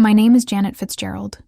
My name is Janet Fitzgerald.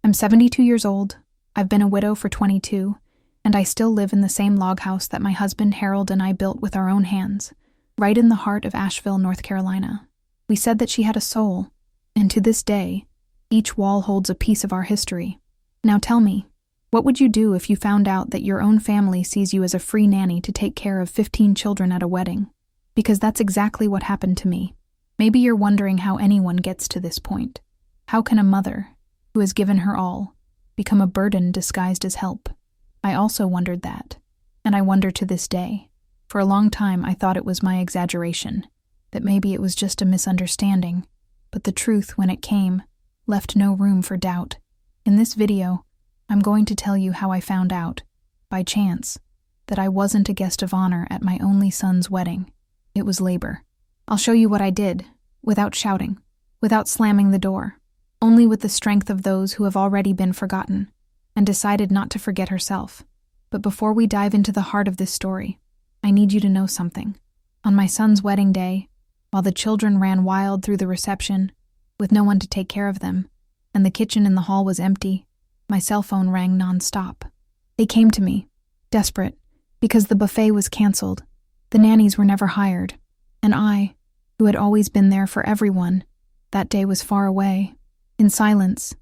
I'm 72 years old, I've been a widow for 22, and I still live in the same log house that my husband Harold and I built with our own hands, right in the heart of Asheville, North Carolina. We said that she had a soul, and to this day, each wall holds a piece of our history. Now tell me, what would you do if you found out that your own family sees you as a free nanny to take care of 15 children at a wedding? Because that's exactly what happened to me. Maybe you're wondering how anyone gets to this point. How can a mother, who has given her all, become a burden disguised as help? I also wondered that, and I wonder to this day. For a long time I thought it was my exaggeration, that maybe it was just a misunderstanding, but the truth, when it came, left no room for doubt. In this video, I'm going to tell you how I found out, by chance, that I wasn't a guest of honor at my only son's wedding. It was labor. I'll show you what I did, without shouting, without slamming the door, only with the strength of those who have already been forgotten, and decided not to forget herself. But before we dive into the heart of this story, I need you to know something. On my son's wedding day, while the children ran wild through the reception, with no one to take care of them, and the kitchen in the hall was empty, my cell phone rang non-stop. They came to me, desperate, because the buffet was canceled, the nannies were never hired, and I, who had always been there for everyone, that day was far away. In silence,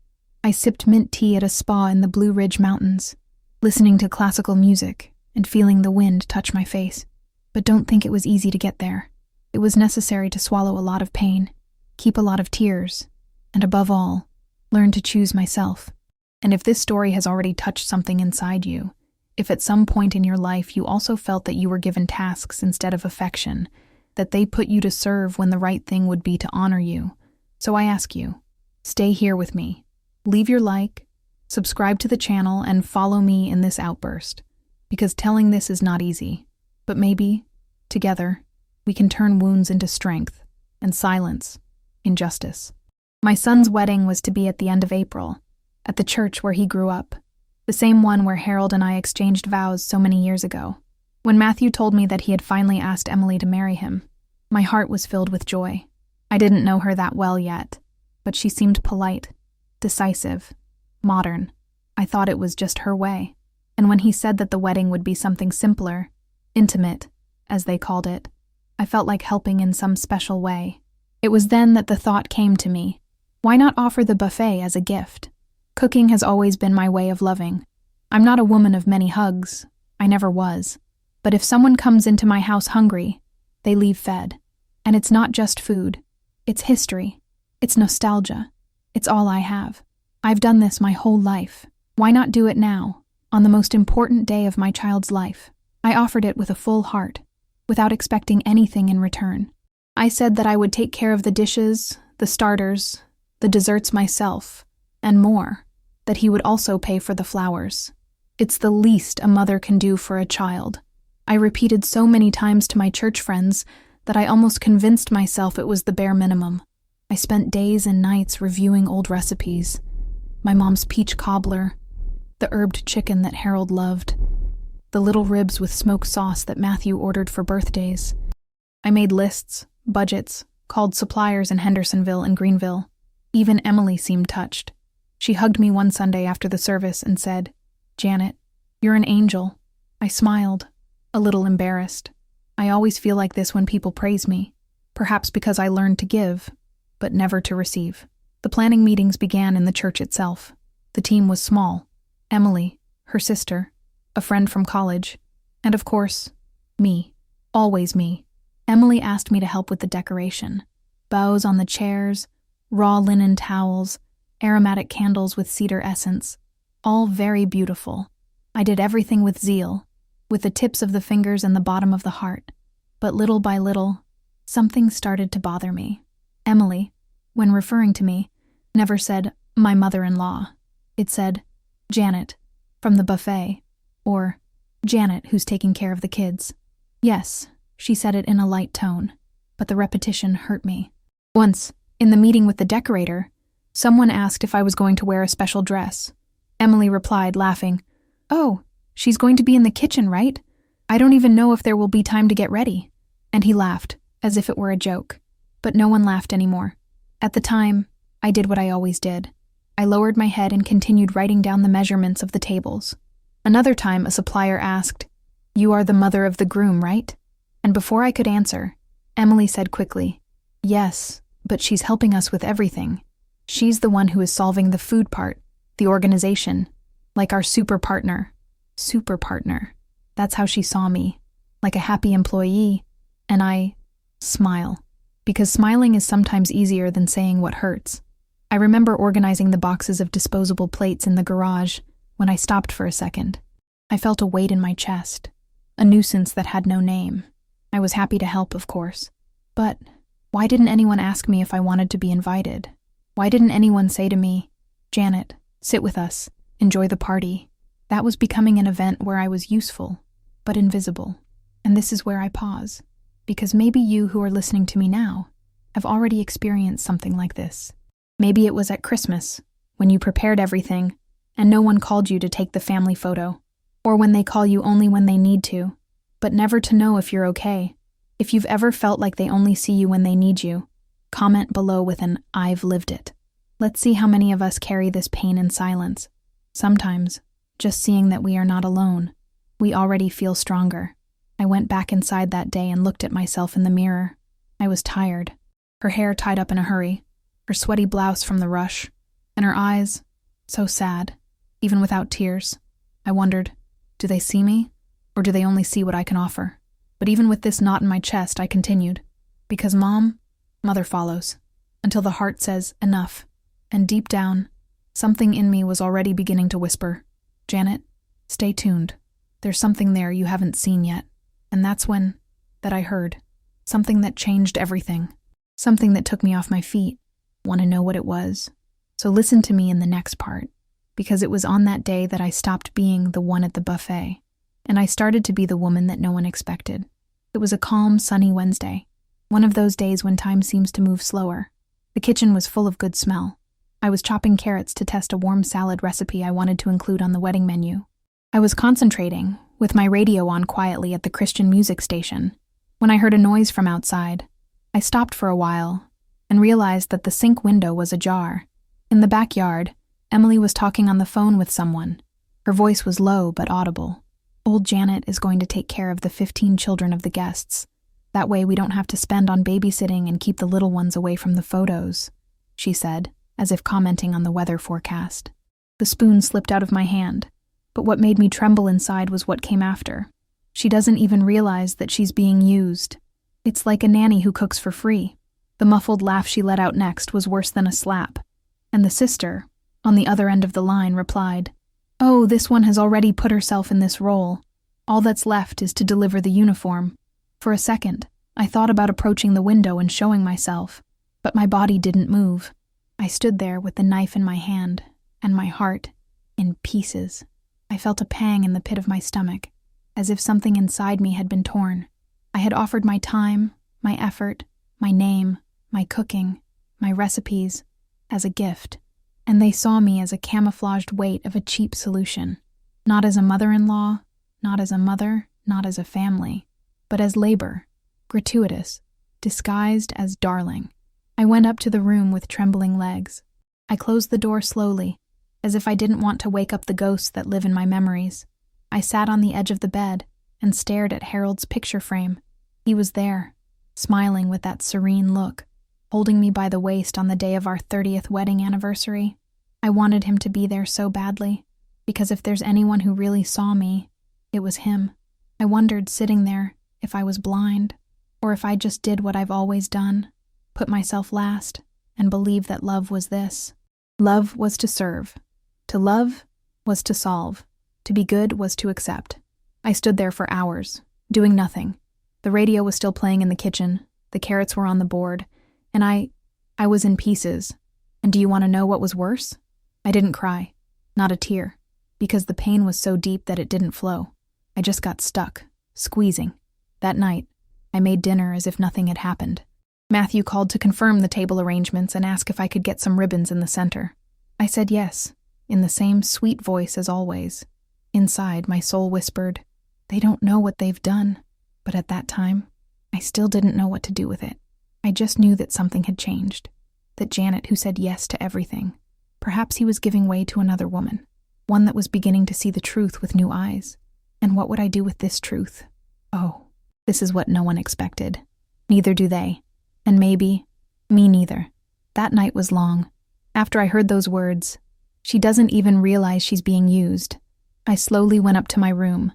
I sipped mint tea at a spa in the Blue Ridge Mountains, listening to classical music and feeling the wind touch my face. But don't think it was easy to get there. It was necessary to swallow a lot of pain, keep a lot of tears, and above all, learn to choose myself. And if this story has already touched something inside you, if at some point in your life you also felt that you were given tasks instead of affection, that they put you to serve when the right thing would be to honor you, so I ask you, stay here with me. Leave your like, subscribe to the channel, and follow me in this outburst, because telling this is not easy, but maybe, together, we can turn wounds into strength, and silence, injustice. My son's wedding was to be at the end of April, at the church where he grew up, the same one where Harold and I exchanged vows so many years ago. When Matthew told me that he had finally asked Emily to marry him, my heart was filled with joy. I didn't know her that well yet, but she seemed polite, decisive, modern. I thought it was just her way. And when he said that the wedding would be something simpler, intimate, as they called it, I felt like helping in some special way. It was then that the thought came to me, why not offer the buffet as a gift? Cooking has always been my way of loving. I'm not a woman of many hugs. I never was. But if someone comes into my house hungry, they leave fed. And it's not just food. It's history. It's nostalgia. It's all I have. I've done this my whole life. Why not do it now, on the most important day of my child's life? I offered it with a full heart, without expecting anything in return. I said that I would take care of the dishes, the starters, the desserts myself, and more, that he would also pay for the flowers. It's the least a mother can do for a child. I repeated so many times to my church friends that I almost convinced myself it was the bare minimum. I spent days and nights reviewing old recipes. My mom's peach cobbler, the herbed chicken that Harold loved, the little ribs with smoked sauce that Matthew ordered for birthdays. I made lists, budgets, called suppliers in Hendersonville and Greenville. Even Emily seemed touched. She hugged me one Sunday after the service and said, "Janet, you're an angel." I smiled, a little embarrassed. I always feel like this when people praise me, perhaps because I learned to give, but never to receive. The planning meetings began in the church itself. The team was small. Emily, her sister, a friend from college, and of course, me. Always me. Emily asked me to help with the decoration. Bows on the chairs, raw linen towels, aromatic candles with cedar essence, all very beautiful. I did everything with zeal, with the tips of the fingers and the bottom of the heart. But little by little, something started to bother me. Emily, when referring to me, never said, "my mother-in-law." It said, "Janet, from the buffet," or "Janet, who's taking care of the kids." Yes, she said it in a light tone, but the repetition hurt me. Once, in the meeting with the decorator, someone asked if I was going to wear a special dress. Emily replied, laughing, "Oh, she's going to be in the kitchen, right? I don't even know if there will be time to get ready." And he laughed, as if it were a joke. But no one laughed anymore. At the time, I did what I always did. I lowered my head and continued writing down the measurements of the tables. Another time, a supplier asked, "You are the mother of the groom, right?" And before I could answer, Emily said quickly, "Yes, but she's helping us with everything. She's the one who is solving the food part, the organization, like our super partner." Super partner. That's how she saw me, like a happy employee, and I smile, because smiling is sometimes easier than saying what hurts. I remember organizing the boxes of disposable plates in the garage when I stopped for a second. I felt a weight in my chest, a nuisance that had no name. I was happy to help, of course. But why didn't anyone ask me if I wanted to be invited? Why didn't anyone say to me, "Janet, sit with us, enjoy the party"? That was becoming an event where I was useful, but invisible. And this is where I pause, because maybe you who are listening to me now have already experienced something like this. Maybe it was at Christmas, when you prepared everything, and no one called you to take the family photo, or when they call you only when they need to, but never to know if you're okay. If you've ever felt like they only see you when they need you, comment below with an "I've lived it." Let's see how many of us carry this pain in silence. Sometimes, just seeing that we are not alone, we already feel stronger. I went back inside that day and looked at myself in the mirror. I was tired, her hair tied up in a hurry, her sweaty blouse from the rush, and her eyes, so sad, even without tears. I wondered, do they see me, or do they only see what I can offer? But even with this knot in my chest, I continued. Because mother follows, until the heart says enough. And deep down, something in me was already beginning to whisper, "Janet, stay tuned. There's something there you haven't seen yet." And that's when I heard. Something that changed everything. Something that took me off my feet. Want to know what it was? So listen to me in the next part, because it was on that day that I stopped being the one at the buffet, and I started to be the woman that no one expected. It was a calm, sunny Wednesday, one of those days when time seems to move slower. The kitchen was full of good smell. I was chopping carrots to test a warm salad recipe I wanted to include on the wedding menu. I was concentrating, with my radio on quietly at the Christian music station, when I heard a noise from outside. I stopped for a while and realized that the sink window was ajar. In the backyard, Emily was talking on the phone with someone. Her voice was low but audible. "Old Janet is going to take care of the 15 children of the guests. That way we don't have to spend on babysitting and keep the little ones away from the photos," she said, as if commenting on the weather forecast. The spoon slipped out of my hand, but what made me tremble inside was what came after. She doesn't even realize that she's being used. It's like a nanny who cooks for free. The muffled laugh she let out next was worse than a slap, and the sister, on the other end of the line, replied, "Oh, this one has already put herself in this role. All that's left is to deliver the uniform." For a second, I thought about approaching the window and showing myself, but my body didn't move. I stood there with the knife in my hand, and my heart in pieces. I felt a pang in the pit of my stomach, as if something inside me had been torn. I had offered my time, my effort, my name, my cooking, my recipes, as a gift, and they saw me as a camouflaged weight of a cheap solution. Not as a mother-in-law, not as a mother, not as a family, but as labor, gratuitous, disguised as darling. I went up to the room with trembling legs. I closed the door slowly, as if I didn't want to wake up the ghosts that live in my memories. I sat on the edge of the bed and stared at Harold's picture frame. He was there, smiling with that serene look, holding me by the waist on the day of our 30th wedding anniversary. I wanted him to be there so badly, because if there's anyone who really saw me, it was him. I wondered, sitting there, if I was blind, or if I just did what I've always done, put myself last, and believe that love was this. Love was to serve. To love was to solve. To be good was to accept. I stood there for hours, doing nothing. The radio was still playing in the kitchen, the carrots were on the board, and I was in pieces. And do you want to know what was worse? I didn't cry, not a tear, because the pain was so deep that it didn't flow. I just got stuck, squeezing. That night, I made dinner as if nothing had happened. Matthew called to confirm the table arrangements and ask if I could get some ribbons in the center. I said yes, in the same sweet voice as always. Inside, my soul whispered, "They don't know what they've done." But at that time, I still didn't know what to do with it. I just knew that something had changed. that Janet who said yes to everything. Perhaps he was giving way to another woman, one that was beginning to see the truth with new eyes. And what would I do with this truth? Oh, this is what no one expected. Neither do they. And maybe, me neither. That night was long. After I heard those words, "She doesn't even realize she's being used," I slowly went up to my room,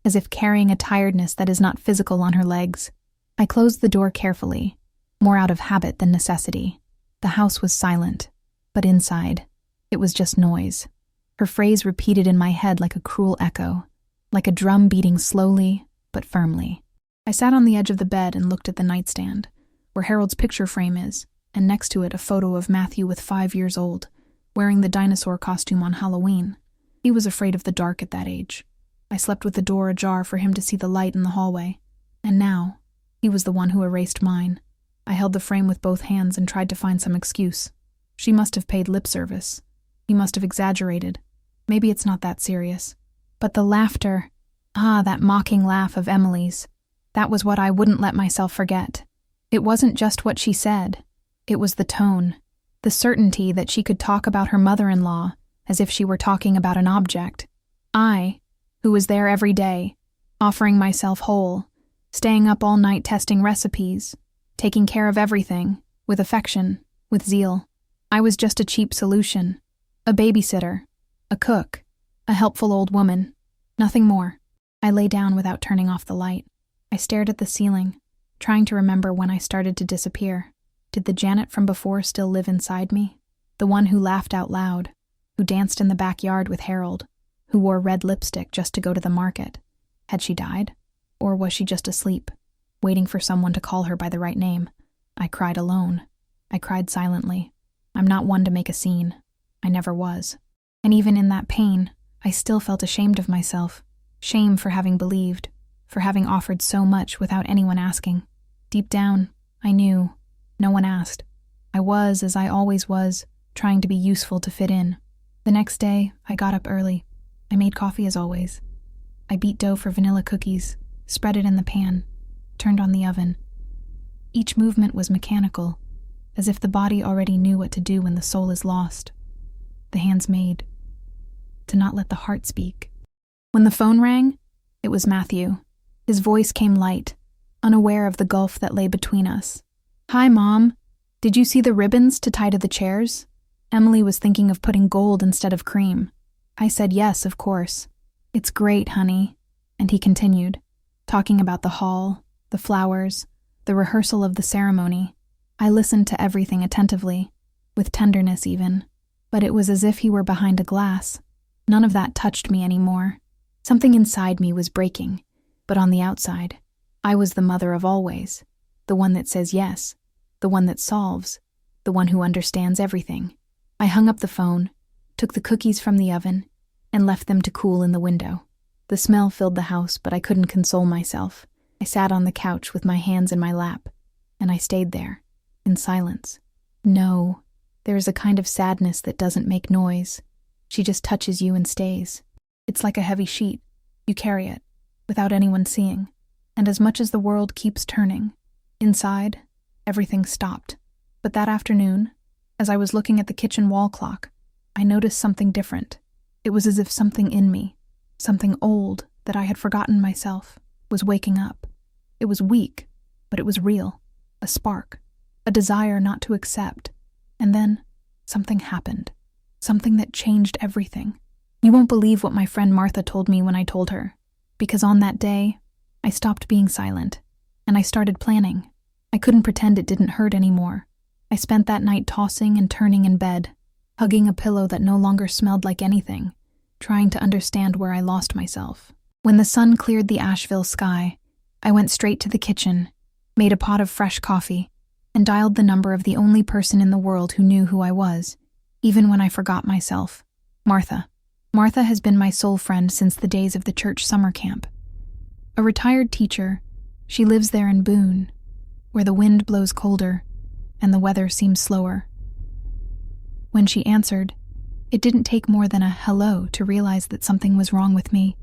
as if carrying a tiredness that is not physical on her legs. I closed the door carefully, more out of habit than necessity. The house was silent, but inside, it was just noise. Her phrase repeated in my head like a cruel echo, like a drum beating slowly but firmly. I sat on the edge of the bed and looked at the nightstand, where Harold's picture frame is, and next to it a photo of Matthew with 5 years old, wearing the dinosaur costume on Halloween. He was afraid of the dark at that age. I slept with the door ajar for him to see the light in the hallway, and now, he was the one who erased mine. I held the frame with both hands and tried to find some excuse. She must have paid lip service. He must have exaggerated. Maybe it's not that serious. But the laughter, that mocking laugh of Emily's, that was what I wouldn't let myself forget. It wasn't just what she said. It was the tone, the certainty that she could talk about her mother-in-law as if she were talking about an object. I, who was there every day, offering myself whole, staying up all night testing recipes, taking care of everything, with affection, with zeal. I was just a cheap solution, a babysitter, a cook, a helpful old woman, nothing more. I lay down without turning off the light. I stared at the ceiling, trying to remember when I started to disappear. Did the Janet from before still live inside me? The one who laughed out loud, who danced in the backyard with Harold, who wore red lipstick just to go to the market. Had she died? Or was she just asleep, waiting for someone to call her by the right name? I cried alone. I cried silently. I'm not one to make a scene. I never was. And even in that pain, I still felt ashamed of myself. Shame for having believed, for having offered so much without anyone asking. Deep down, I knew. No one asked. I was, as I always was, trying to be useful to fit in. The next day, I got up early. I made coffee as always. I beat dough for vanilla cookies, spread it in the pan, turned on the oven. Each movement was mechanical, as if the body already knew what to do when the soul is lost. The hands made. To not let the heart speak. When the phone rang, it was Matthew. His voice came light, unaware of the gulf that lay between us. "Hi, Mom. Did you see the ribbons to tie to the chairs?" Emily was thinking of putting gold instead of cream. I said yes, of course. "It's great, honey." And he continued, talking about the hall, the flowers, the rehearsal of the ceremony. I listened to everything attentively, with tenderness even, but it was as if he were behind a glass. None of that touched me anymore. Something inside me was breaking, but on the outside, I was the mother of always, the one that says yes, the one that solves, the one who understands everything. I hung up the phone, took the cookies from the oven, and left them to cool in the window. The smell filled the house, but I couldn't console myself. I sat on the couch with my hands in my lap, and I stayed there, in silence. No, there is a kind of sadness that doesn't make noise. She just touches you and stays. It's like a heavy sheet. You carry it, without anyone seeing. And as much as the world keeps turning, inside, everything stopped. But that afternoon, as I was looking at the kitchen wall clock, I noticed something different. It was as if something in me, something old that I had forgotten myself, was waking up. It was weak, but it was real. A spark, a desire not to accept. And then, something happened. Something that changed everything. You won't believe what my friend Martha told me when I told her. Because on that day, I stopped being silent, and I started planning. I couldn't pretend it didn't hurt anymore. I spent that night tossing and turning in bed, hugging a pillow that no longer smelled like anything, trying to understand where I lost myself. When the sun cleared the Asheville sky, I went straight to the kitchen, made a pot of fresh coffee, and dialed the number of the only person in the world who knew who I was, even when I forgot myself. Martha. Martha has been my soul friend since the days of the church summer camp. A retired teacher, she lives there in Boone, where the wind blows colder and the weather seems slower. When she answered, it didn't take more than a hello to realize that something was wrong with me.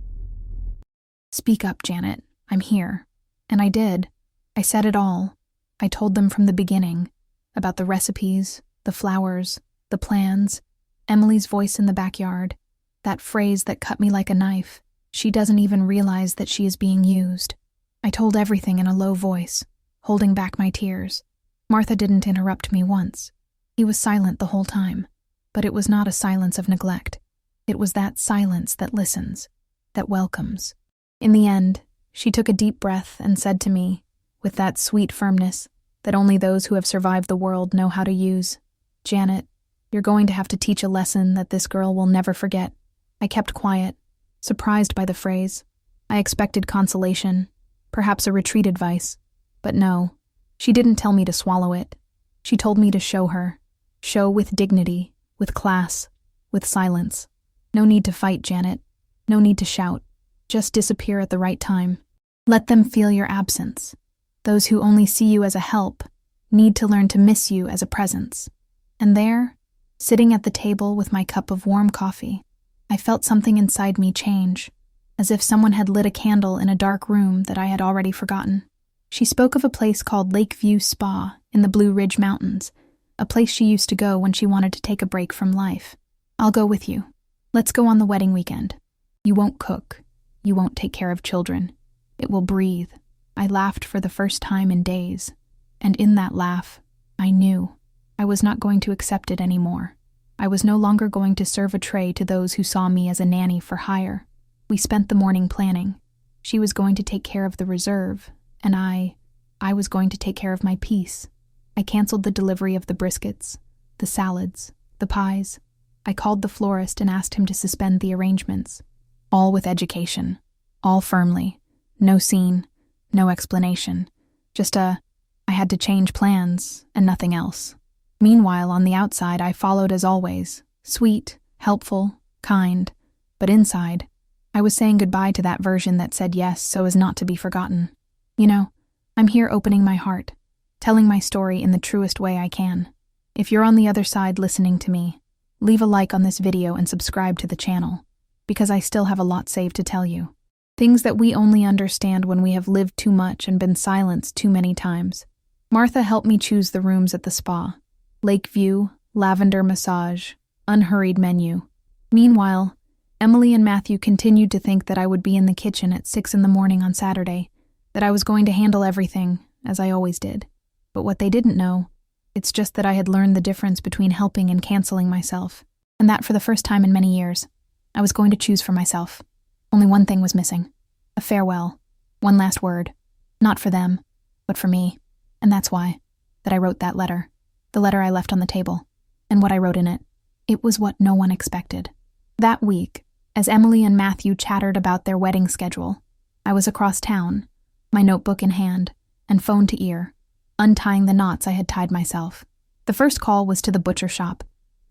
"Speak up, Janet. I'm here." And I did. I said it all. I told them from the beginning, about the recipes, The flowers, the plans, Emily's voice in the backyard, that phrase that cut me like a knife. She doesn't even realize that she is being used. I told everything in a low voice, holding back my tears. Martha didn't interrupt me once. He was silent the whole time, but it was not a silence of neglect. It was that silence that listens, that welcomes. In the end, she took a deep breath and said to me, with that sweet firmness that only those who have survived the world know how to use, "Janet, you're going to have to teach a lesson that this girl will never forget." I kept quiet, surprised by the phrase. I expected consolation, perhaps a retreat advice, but no, she didn't tell me to swallow it. She told me to show her, show with dignity, with class, with silence. No need to fight, Janet. No need to shout. Just disappear at the right time. Let them feel your absence. Those who only see you as a help need to learn to miss you as a presence. And there, sitting at the table with my cup of warm coffee, I felt something inside me change, as if someone had lit a candle in a dark room that I had already forgotten. She spoke of a place called Lakeview Spa in the Blue Ridge Mountains, a place she used to go when she wanted to take a break from life. "I'll go with you. Let's go on the wedding weekend. You won't cook. You won't take care of children. It will breathe." I laughed for the first time in days, and in that laugh, I knew I was not going to accept it anymore. I was no longer going to serve a tray to those who saw me as a nanny for hire. We spent the morning planning. She was going to take care of the reserve, and I was going to take care of my peace. I canceled the delivery of the briskets, the salads, the pies. I called the florist and asked him to suspend the arrangements. All with education, all firmly. No scene, no explanation. Just I had to change plans and nothing else. Meanwhile, on the outside, I followed as always, sweet, helpful, kind, but inside, I was saying goodbye to that version that said yes so as not to be forgotten. You know, I'm here opening my heart, telling my story in the truest way I can. If you're on the other side listening to me, leave a like on this video and subscribe to the channel, because I still have a lot saved to tell you. Things that we only understand when we have lived too much and been silenced too many times. Martha helped me choose the rooms at the spa. Lakeview, lavender massage, unhurried menu. Meanwhile, Emily and Matthew continued to think that I would be in the kitchen at 6 a.m. on Saturday, that I was going to handle everything, as I always did. But what they didn't know, it's just that I had learned the difference between helping and canceling myself, and that for the first time in many years, I was going to choose for myself. Only one thing was missing. A farewell. One last word. Not for them, but for me. And that's why that I wrote that letter. The letter I left on the table. And what I wrote in it. It was what no one expected. That week, as Emily and Matthew chattered about their wedding schedule, I was across town, my notebook in hand, and phone to ear, untying the knots I had tied myself. The first call was to the butcher shop.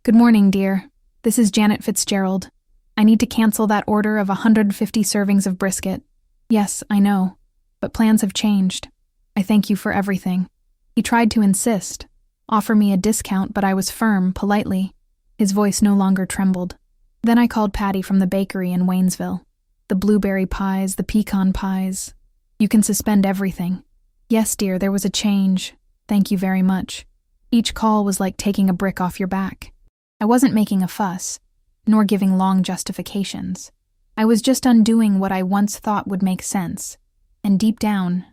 "Good morning, dear. This is Janet Fitzgerald. I need to cancel that order of 150 servings of brisket." "Yes, I know, but plans have changed. I thank you for everything." He tried to insist, offer me a discount, but I was firm, politely. His voice no longer trembled. Then I called Patty from the bakery in Waynesville. The blueberry pies, the pecan pies. "You can suspend everything." "Yes, dear, there was a change. Thank you very much." Each call was like taking a brick off your back. I wasn't making a fuss, nor giving long justifications. I was just undoing what I once thought would make sense. And deep down,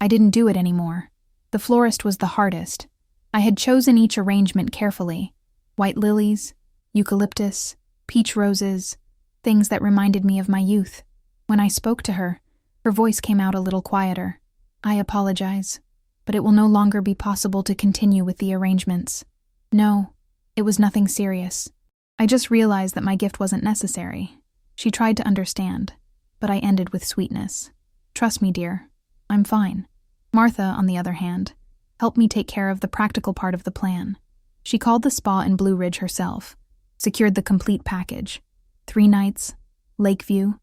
I didn't do it anymore. The florist was the hardest. I had chosen each arrangement carefully. White lilies, eucalyptus, peach roses, things that reminded me of my youth. When I spoke to her, her voice came out a little quieter. "I apologize, but it will no longer be possible to continue with the arrangements." No, it was nothing serious. I just realized that my gift wasn't necessary. She tried to understand, but I ended with sweetness. "Trust me, dear. I'm fine." Martha, on the other hand, helped me take care of the practical part of the plan. She called the spa in Blue Ridge herself, secured the complete package. 3 nights, Lakeview,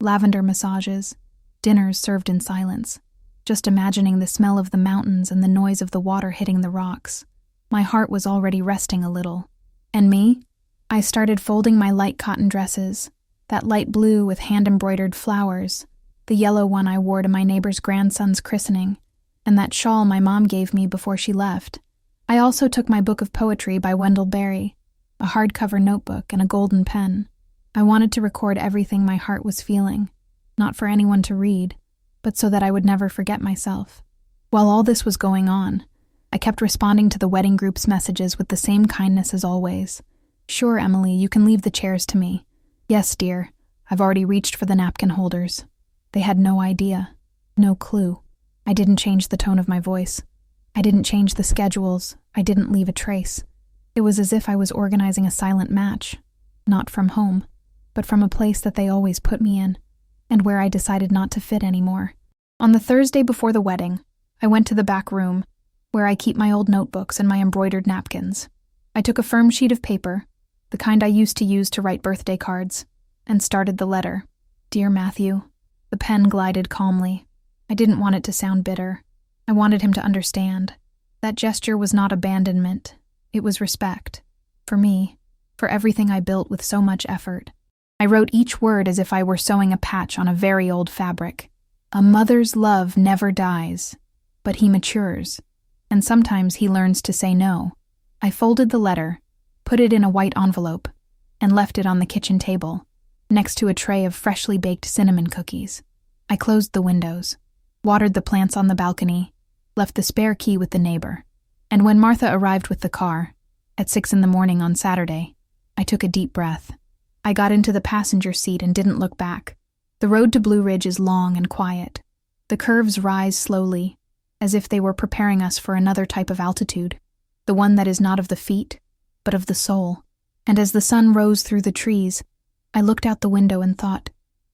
lavender massages, dinners served in silence. Just imagining the smell of the mountains and the noise of the water hitting the rocks. My heart was already resting a little. And me? I started folding my light cotton dresses, that light blue with hand-embroidered flowers, the yellow one I wore to my neighbor's grandson's christening, and that shawl my mom gave me before she left. I also took my book of poetry by Wendell Berry, a hardcover notebook, and a golden pen. I wanted to record everything my heart was feeling, not for anyone to read, but so that I would never forget myself. While all this was going on, I kept responding to the wedding group's messages with the same kindness as always. "Sure, Emily, you can leave the chairs to me." "Yes, dear, I've already reached for the napkin holders." They had no idea, no clue. I didn't change the tone of my voice. I didn't change the schedules. I didn't leave a trace. It was as if I was organizing a silent match, not from home, but from a place that they always put me in, and where I decided not to fit anymore. On the Thursday before the wedding, I went to the back room, where I keep my old notebooks and my embroidered napkins. I took a firm sheet of paper, the kind I used to use to write birthday cards, and started the letter. "Dear Matthew." The pen glided calmly. I didn't want it to sound bitter. I wanted him to understand. That gesture was not abandonment. It was respect. For me, for everything I built with so much effort. I wrote each word as if I were sewing a patch on a very old fabric. A mother's love never dies, but he matures, and sometimes he learns to say no. I folded the letter, put it in a white envelope, and left it on the kitchen table, next to a tray of freshly baked cinnamon cookies. I closed the windows, watered the plants on the balcony, left the spare key with the neighbor, and when Martha arrived with the car, at 6 a.m. on Saturday, I took a deep breath. I got into the passenger seat and didn't look back. The road to Blue Ridge is long and quiet. The curves rise slowly, as if they were preparing us for another type of altitude, the one that is not of the feet, but of the soul. And as the sun rose through the trees, I looked out the window and thought,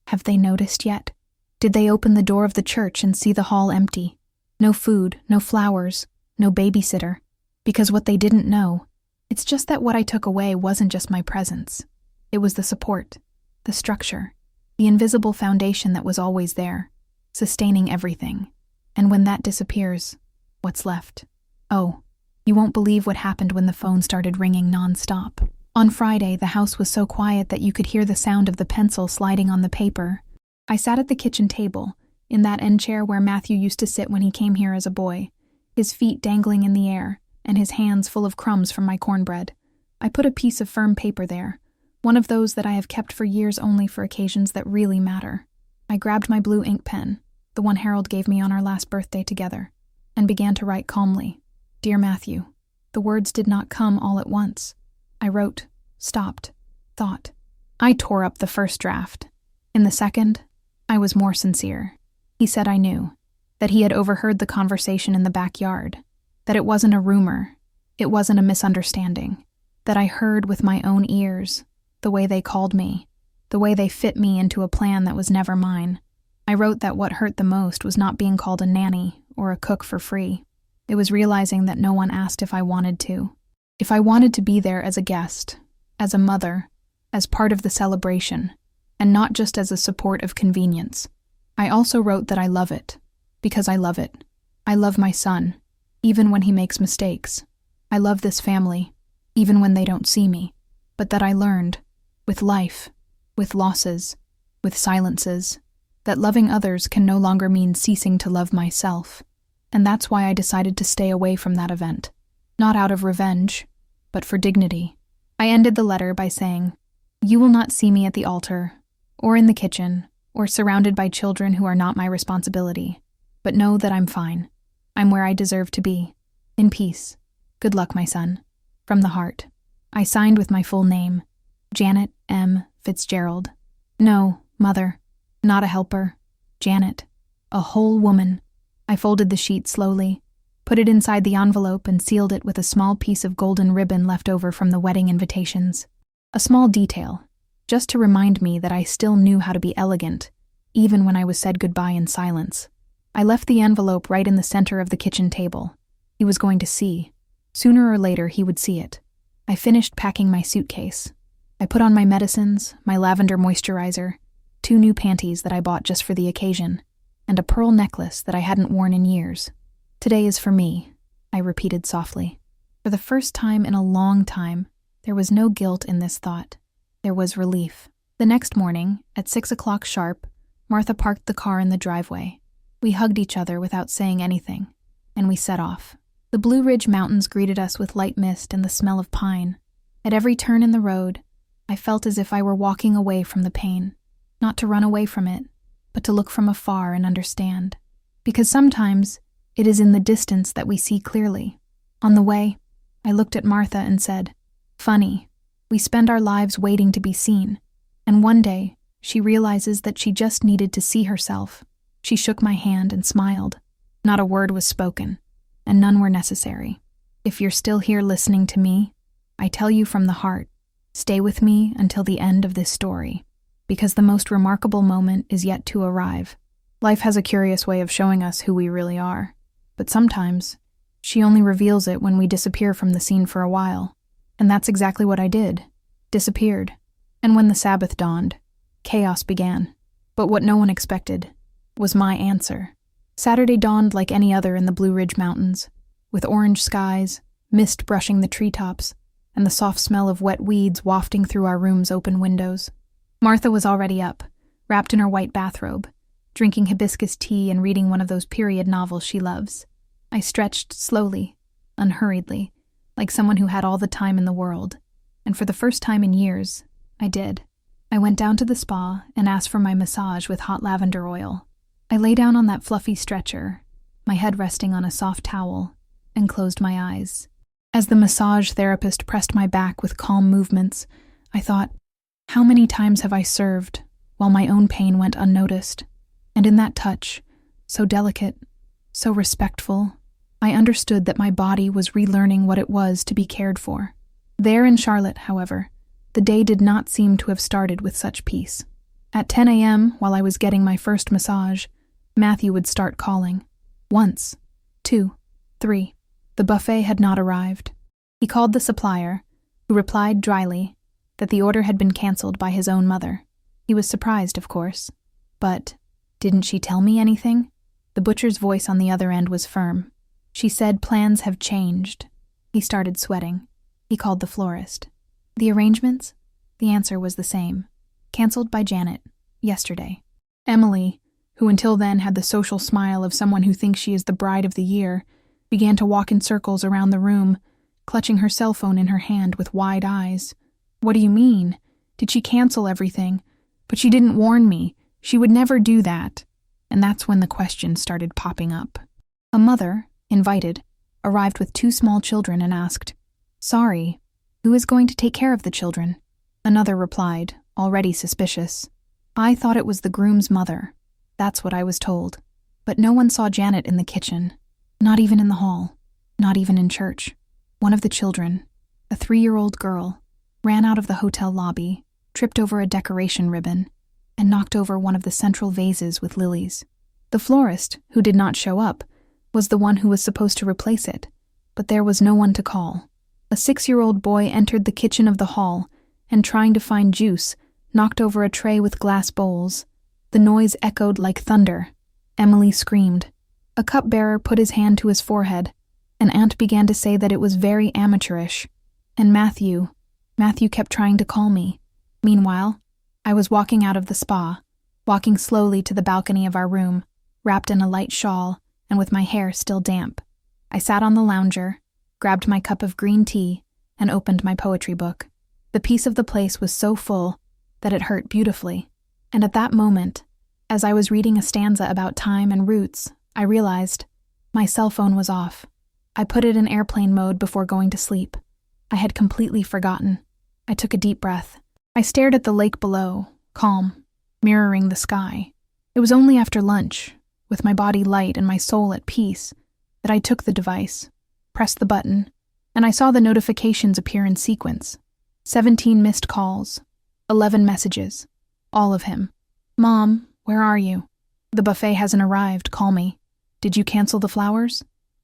have they noticed yet? Did they open the door of the church and see the hall empty? No food, no flowers, no babysitter. Because what they didn't know, it's just that what I took away wasn't just my presence. It was the support, the structure, the invisible foundation that was always there, sustaining everything. And when that disappears, what's left? Oh, you won't believe what happened when the phone started ringing nonstop. On Friday, the house was so quiet that you could hear the sound of the pencil sliding on the paper. I sat at the kitchen table, in that end chair where Matthew used to sit when he came here as a boy, his feet dangling in the air, and his hands full of crumbs from my cornbread. I put a piece of firm paper there, one of those that I have kept for years only for occasions that really matter. I grabbed my blue ink pen, the one Harold gave me on our last birthday together, and began to write calmly. Dear Matthew. The words did not come all at once. I wrote, stopped, thought. I tore up the first draft. In the second, I was more sincere. He said I knew, that he had overheard the conversation in the backyard, that it wasn't a rumor, it wasn't a misunderstanding, that I heard with my own ears, the way they called me, the way they fit me into a plan that was never mine. I wrote that what hurt the most was not being called a nanny or a cook for free. It was realizing that no one asked if I wanted to. If I wanted to be there as a guest, as a mother, as part of the celebration, and not just as a support of convenience. I also wrote that I love it, because I love it. I love my son, even when he makes mistakes. I love this family, even when they don't see me. But that I learned, with life, with losses, with silences, that loving others can no longer mean ceasing to love myself. And that's why I decided to stay away from that event. Not out of revenge, but for dignity. I ended the letter by saying, you will not see me at the altar, or in the kitchen, or surrounded by children who are not my responsibility. But know that I'm fine. I'm where I deserve to be. In peace. Good luck, my son. From the heart. I signed with my full name, Janet M. Fitzgerald. No, mother. Not a helper. Janet. A whole woman. I folded the sheet slowly, put it inside the envelope and sealed it with a small piece of golden ribbon left over from the wedding invitations. A small detail, just to remind me that I still knew how to be elegant, even when I was said goodbye in silence. I left the envelope right in the center of the kitchen table. He was going to see. Sooner or later, he would see it. I finished packing my suitcase. I put on my medicines, my lavender moisturizer, 2 new panties that I bought just for the occasion, and a pearl necklace that I hadn't worn in years. Today is for me, I repeated softly. For the first time in a long time, there was no guilt in this thought. There was relief. The next morning, at 6 o'clock sharp, Martha parked the car in the driveway. We hugged each other without saying anything, and we set off. The Blue Ridge Mountains greeted us with light mist and the smell of pine. At every turn in the road, I felt as if I were walking away from the pain. Not to run away from it, but to look from afar and understand. Because sometimes it is in the distance that we see clearly. On the way, I looked at Martha and said, "Funny, we spend our lives waiting to be seen, and one day she realizes that she just needed to see herself." She shook my hand and smiled. Not a word was spoken, and none were necessary. If you're still here listening to me, I tell you from the heart, stay with me until the end of this story, because the most remarkable moment is yet to arrive. Life has a curious way of showing us who we really are, but sometimes she only reveals it when we disappear from the scene for a while. And that's exactly what I did. Disappeared. And when the Sabbath dawned, chaos began. But what no one expected was my answer. Saturday dawned like any other in the Blue Ridge Mountains, with orange skies, mist brushing the treetops, and the soft smell of wet weeds wafting through our room's open windows. Martha was already up, wrapped in her white bathrobe, drinking hibiscus tea and reading one of those period novels she loves. I stretched slowly, unhurriedly, like someone who had all the time in the world, and for the first time in years, I did. I went down to the spa and asked for my massage with hot lavender oil. I lay down on that fluffy stretcher, my head resting on a soft towel, and closed my eyes. As the massage therapist pressed my back with calm movements, I thought, how many times have I served while my own pain went unnoticed? And in that touch, so delicate, so respectful, I understood that my body was relearning what it was to be cared for. There in Charlotte, however, the day did not seem to have started with such peace. At 10 a.m., while I was getting my first massage, Matthew would start calling. Once, 2, 3. The buffet had not arrived. He called the supplier, who replied dryly that the order had been canceled by his own mother. He was surprised, of course. But didn't she tell me anything? The butcher's voice on the other end was firm. She said plans have changed. He started sweating. He called the florist. The arrangements? The answer was the same. Canceled by Janet, yesterday. Emily, who until then had the social smile of someone who thinks she is the bride of the year, began to walk in circles around the room, clutching her cell phone in her hand with wide eyes. What do you mean? Did she cancel everything? But she didn't warn me. She would never do that. And that's when the questions started popping up. A mother, invited, arrived with 2 small children and asked, "Sorry, who is going to take care of the children?" Another replied, already suspicious, "I thought it was the groom's mother." That's what I was told. But no one saw Janet in the kitchen. Not even in the hall. Not even in church. One of the children, a 3-year-old girl, ran out of the hotel lobby, tripped over a decoration ribbon, and knocked over one of the central vases with lilies. The florist, who did not show up, was the one who was supposed to replace it, but there was no one to call. A 6-year-old boy entered the kitchen of the hall and, trying to find juice, knocked over a tray with glass bowls. The noise echoed like thunder. Emily screamed. A cupbearer put his hand to his forehead. An aunt began to say that it was very amateurish. And Matthew kept trying to call me. Meanwhile, I was walking out of the spa, walking slowly to the balcony of our room, wrapped in a light shawl and with my hair still damp. I sat on the lounger, grabbed my cup of green tea, and opened my poetry book. The peace of the place was so full that it hurt beautifully. And at that moment, as I was reading a stanza about time and roots, I realized my cell phone was off. I put it in airplane mode before going to sleep. I had completely forgotten. I took a deep breath. I stared at the lake below, calm, mirroring the sky. It was only after lunch, with my body light and my soul at peace, that I took the device, pressed the button, and I saw the notifications appear in sequence. 17 missed calls, 11 messages, all of him. "Mom, where are you? The buffet hasn't arrived, call me. Did you cancel the flowers?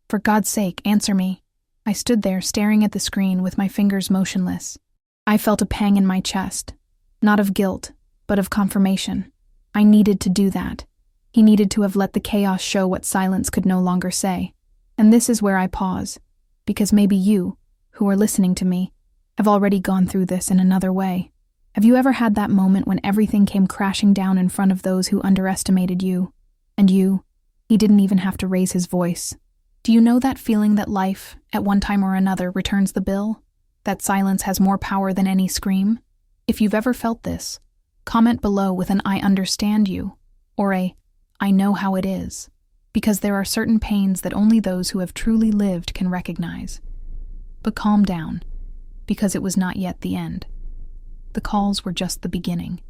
For God's sake, answer me." I stood there staring at the screen with my fingers motionless. I felt a pang in my chest, not of guilt, but of confirmation. I needed to do that. He needed to have let the chaos show what silence could no longer say. And this is where I pause, because maybe you, who are listening to me, have already gone through this in another way. Have you ever had that moment when everything came crashing down in front of those who underestimated you? And he didn't even have to raise his voice. Do you know that feeling that life, at one time or another, returns the bill? That silence has more power than any scream? If you've ever felt this, comment below with an "I understand you" or a "I know how it is," because there are certain pains that only those who have truly lived can recognize. But calm down, because it was not yet the end. The calls were just the beginning.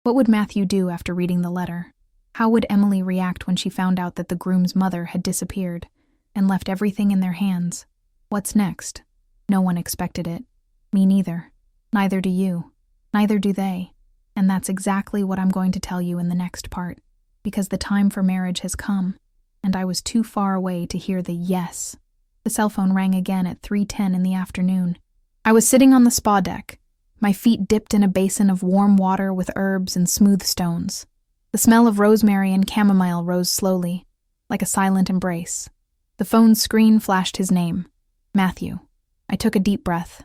What would Matthew do after reading the letter? How would Emily react when she found out that the groom's mother had disappeared and left everything in their hands? What's next? No one expected it. Me neither. Neither do you. Neither do they. And that's exactly what I'm going to tell you in the next part, because the time for marriage has come, and I was too far away to hear the yes. The cell phone rang again at 3:10 in the afternoon. I was sitting on the spa deck, my feet dipped in a basin of warm water with herbs and smooth stones. The smell of rosemary and chamomile rose slowly, like a silent embrace. The phone's screen flashed his name, Matthew. I took a deep breath,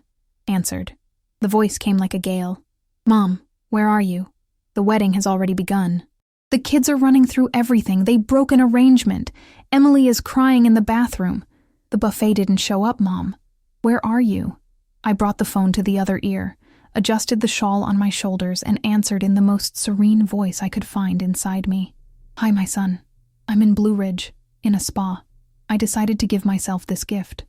answered. The voice came like a gale. "Mom, where are you? The wedding has already begun. The kids are running through everything. They broke an arrangement. Emily is crying in the bathroom. The buffet didn't show up, Mom. Where are you?" I brought the phone to the other ear, adjusted the shawl on my shoulders, and answered in the most serene voice I could find inside me. "Hi, my son. I'm in Blue Ridge, in a spa. I decided to give myself this gift.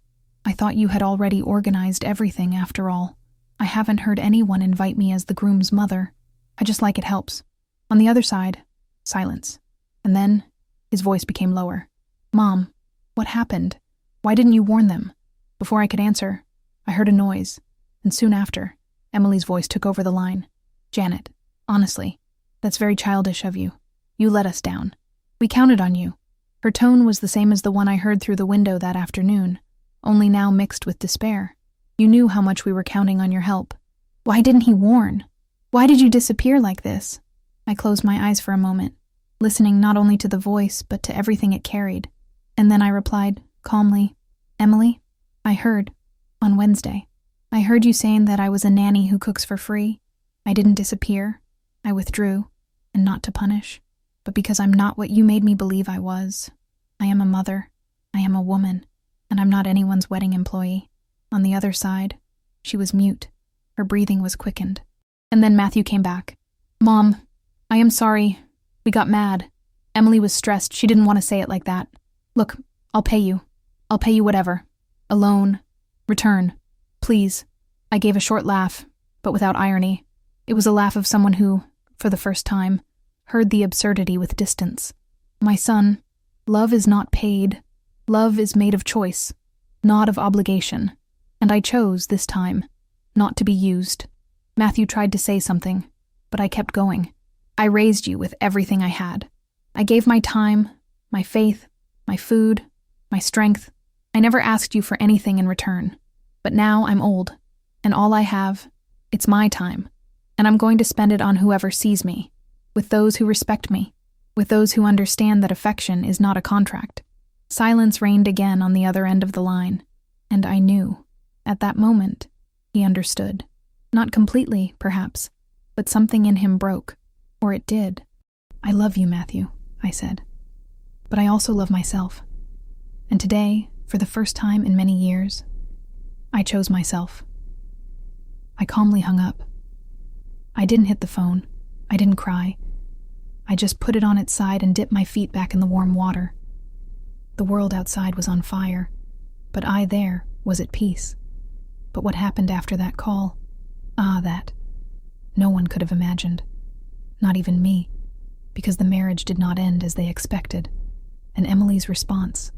I thought you had already organized everything after all. I haven't heard anyone invite me as the groom's mother. I just like it helps." On the other side, silence. And then, his voice became lower. "Mom, what happened? Why didn't you warn them?" Before I could answer, I heard a noise, and soon after, Emily's voice took over the line. "Janet, honestly, that's very childish of you. You let us down. We counted on you." Her tone was the same as the one I heard through the window that afternoon, only now mixed with despair. "You knew how much we were counting on your help. Why didn't he warn? Why did you disappear like this?" I closed my eyes for a moment, listening not only to the voice but to everything it carried. And then I replied, calmly, "Emily, I heard, on Wednesday. I heard you saying that I was a nanny who cooks for free. I didn't disappear. I withdrew, and not to punish, but because I'm not what you made me believe I was. I am a mother. I am a woman, and I'm not anyone's wedding employee." On the other side, she was mute. Her breathing was quickened. And then Matthew came back. "Mom, I am sorry. We got mad. Emily was stressed. She didn't want to say it like that. Look, I'll pay you. I'll pay you whatever. A loan. Return. Please." I gave a short laugh, but without irony. It was a laugh of someone who, for the first time, heard the absurdity with distance. "My son, love is not paid. Love is made of choice, not of obligation. And I chose, this time, not to be used." Matthew tried to say something, but I kept going. "I raised you with everything I had. I gave my time, my faith, my food, my strength. I never asked you for anything in return. But now I'm old, and all I have, it's my time, and I'm going to spend it on whoever sees me, with those who respect me, with those who understand that affection is not a contract." Silence reigned again on the other end of the line, and I knew, at that moment, he understood. Not completely, perhaps, but something in him broke, or it did. "I love you, Matthew," I said. "But I also love myself. And today, for the first time in many years, I chose myself." I calmly hung up. I didn't hit the phone. I didn't cry. I just put it on its side and dipped my feet back in the warm water. The world outside was on fire, but I there was at peace. But what happened after that call? That. No one could have imagined. Not even me, because the marriage did not end as they expected. And Emily's response.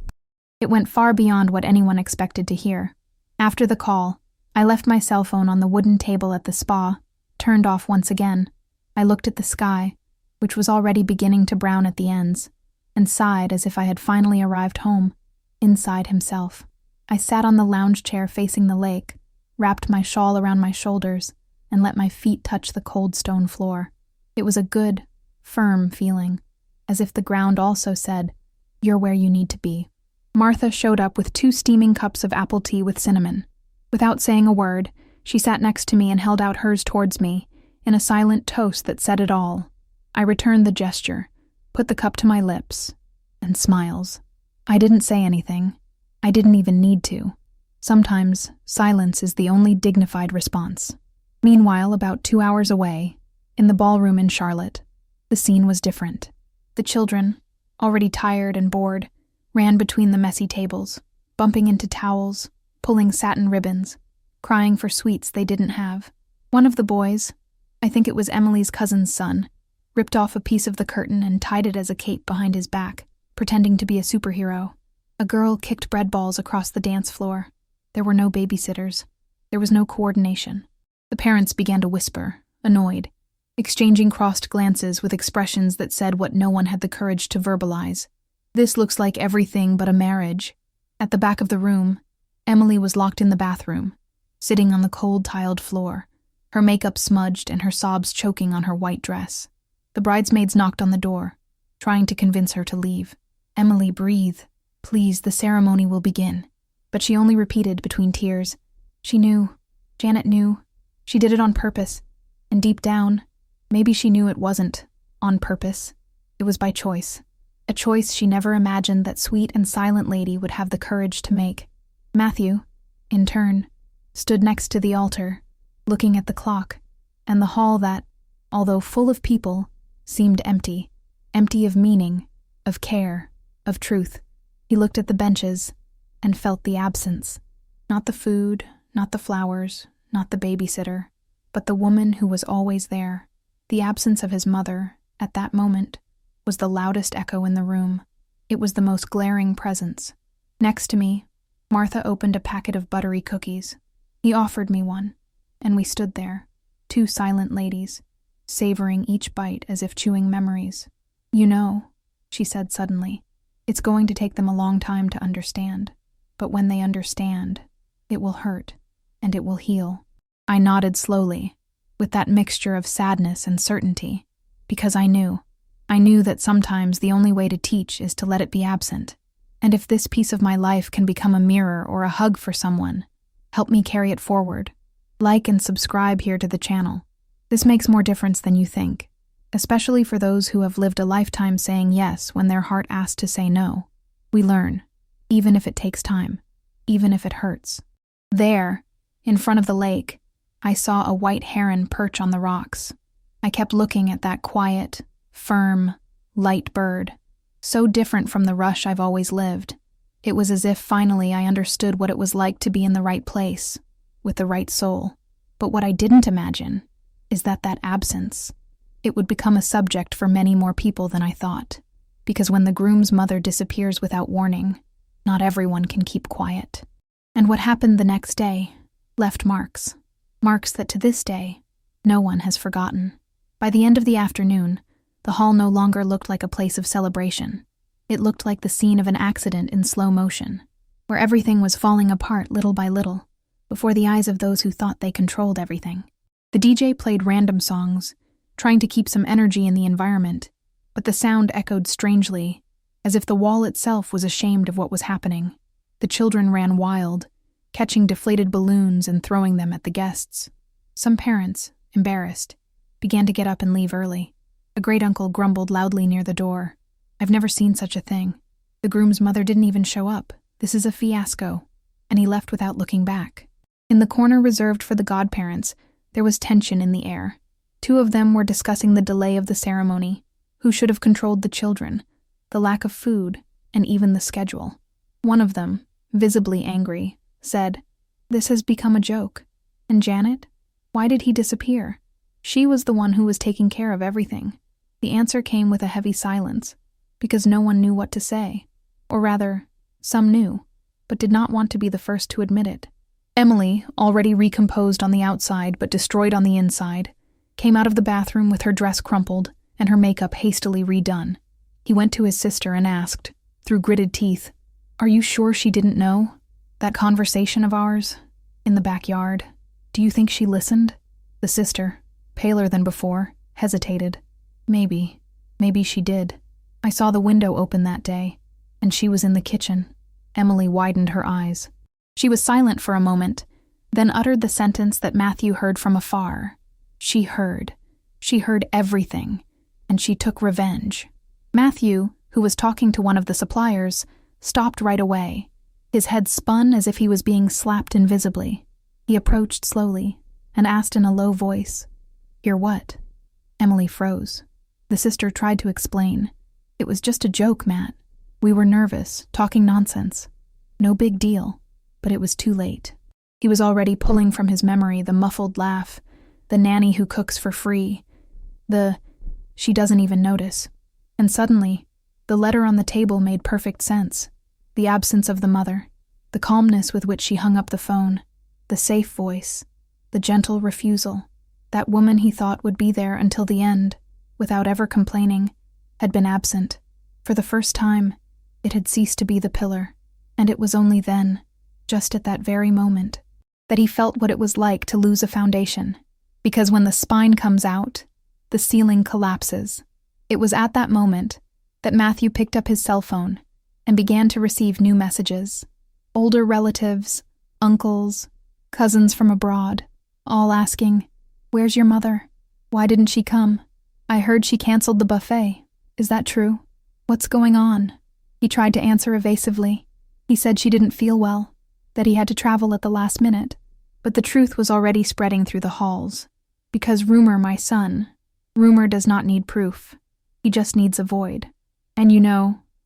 It went far beyond what anyone expected to hear. After the call, I left my cell phone on the wooden table at the spa, turned off once again. I looked at the sky, which was already beginning to brown at the ends, and sighed as if I had finally arrived home, inside himself. I sat on the lounge chair facing the lake, wrapped my shawl around my shoulders, and let my feet touch the cold stone floor. It was a good, firm feeling, as if the ground also said, "You're where you need to be." Martha showed up with 2 steaming cups of apple tea with cinnamon. Without saying a word, she sat next to me and held out hers towards me, in a silent toast that said it all. I returned the gesture, put the cup to my lips, and smiles. I didn't say anything, I didn't even need to. Sometimes, silence is the only dignified response. Meanwhile, about 2 hours away, in the ballroom in Charlotte, the scene was different. The children, already tired and bored, ran between the messy tables, bumping into towels, pulling satin ribbons, crying for sweets they didn't have. One of the boys, I think it was Emily's cousin's son, ripped off a piece of the curtain and tied it as a cape behind his back, pretending to be a superhero. A girl kicked bread balls across the dance floor. There were no babysitters. There was no coordination. The parents began to whisper, annoyed, exchanging crossed glances with expressions that said what no one had the courage to verbalize. This looks like everything but a marriage. At the back of the room, Emily was locked in the bathroom, sitting on the cold tiled floor, her makeup smudged and her sobs choking on her white dress. The bridesmaids knocked on the door, trying to convince her to leave. "Emily, breathe. Please, the ceremony will begin." But she only repeated between tears. She knew. Janet knew. She did it on purpose. And deep down, maybe she knew it wasn't on purpose. It was by choice. A choice she never imagined that sweet and silent lady would have the courage to make. Matthew, in turn, stood next to the altar, looking at the clock, and the hall that, although full of people, seemed empty. Empty of meaning, of care, of truth. He looked at the benches and felt the absence. Not the food, not the flowers, not the babysitter, but the woman who was always there. The absence of his mother, at that moment, was the loudest echo in the room. It was the most glaring presence. Next to me, Martha opened a packet of buttery cookies. He offered me one, and we stood there, two silent ladies, savoring each bite as if chewing memories. "You know," she said suddenly, "it's going to take them a long time to understand. But when they understand, it will hurt, and it will heal." I nodded slowly, with that mixture of sadness and certainty, because I knew that sometimes the only way to teach is to let it be absent. And if this piece of my life can become a mirror or a hug for someone, help me carry it forward. Like and subscribe here to the channel. This makes more difference than you think, especially for those who have lived a lifetime saying yes when their heart asked to say no. We learn, even if it takes time, even if it hurts. There, in front of the lake, I saw a white heron perch on the rocks. I kept looking at that quiet, firm, light bird, so different from the rush I've always lived. It was as if finally I understood what it was like to be in the right place, with the right soul. But what I didn't imagine is that absence, it would become a subject for many more people than I thought. Because when the groom's mother disappears without warning, not everyone can keep quiet. And what happened the next day left marks. Marks that to this day, no one has forgotten. By the end of the afternoon, the hall no longer looked like a place of celebration. It looked like the scene of an accident in slow motion, where everything was falling apart little by little, before the eyes of those who thought they controlled everything. The DJ played random songs, trying to keep some energy in the environment, but the sound echoed strangely, as if the wall itself was ashamed of what was happening. The children ran wild, catching deflated balloons and throwing them at the guests. Some parents, embarrassed, began to get up and leave early. A great-uncle grumbled loudly near the door. "I've never seen such a thing. The groom's mother didn't even show up. This is a fiasco." And he left without looking back. In the corner reserved for the godparents, there was tension in the air. Two of them were discussing the delay of the ceremony, who should have controlled the children, the lack of food, and even the schedule. One of them, visibly angry, said, "This has become a joke. And Janet? Why did he disappear? She was the one who was taking care of everything." The answer came with a heavy silence, because no one knew what to say. Or rather, some knew, but did not want to be the first to admit it. Emily, already recomposed on the outside but destroyed on the inside, came out of the bathroom with her dress crumpled and her makeup hastily redone. He went to his sister and asked, through gritted teeth, "Are you sure she didn't know? That conversation of ours, in the backyard, do you think she listened?" The sister, paler than before, hesitated. Maybe she did. I saw the window open that day, and she was in the kitchen." Emily widened her eyes. She was silent for a moment, then uttered the sentence that Matthew heard from afar. She heard. She heard everything, and she took revenge. Matthew, who was talking to one of the suppliers, stopped right away. His head spun as if he was being slapped invisibly. He approached slowly and asked in a low voice, "Hear what?" Emily froze. The sister tried to explain. "It was just a joke, Matt. We were nervous, talking nonsense. No big deal." But it was too late. He was already pulling from his memory the muffled laugh, the nanny who cooks for free, she doesn't even notice. And suddenly, the letter on the table made perfect sense. The absence of the mother, the calmness with which she hung up the phone, the safe voice, the gentle refusal. That woman he thought would be there until the end, without ever complaining, had been absent. For the first time, it had ceased to be the pillar, and it was only then, just at that very moment, that he felt what it was like to lose a foundation. Because when the spine comes out, the ceiling collapses. It was at that moment that Matthew picked up his cell phone and began to receive new messages. Older relatives, uncles, cousins from abroad, all asking, "Where's your mother? Why didn't she come? I heard she canceled the buffet. Is that true? What's going on?" He tried to answer evasively. He said she didn't feel well, that he had to travel at the last minute. But the truth was already spreading through the halls. Because rumor, my son, rumor does not need proof. He just needs a void. And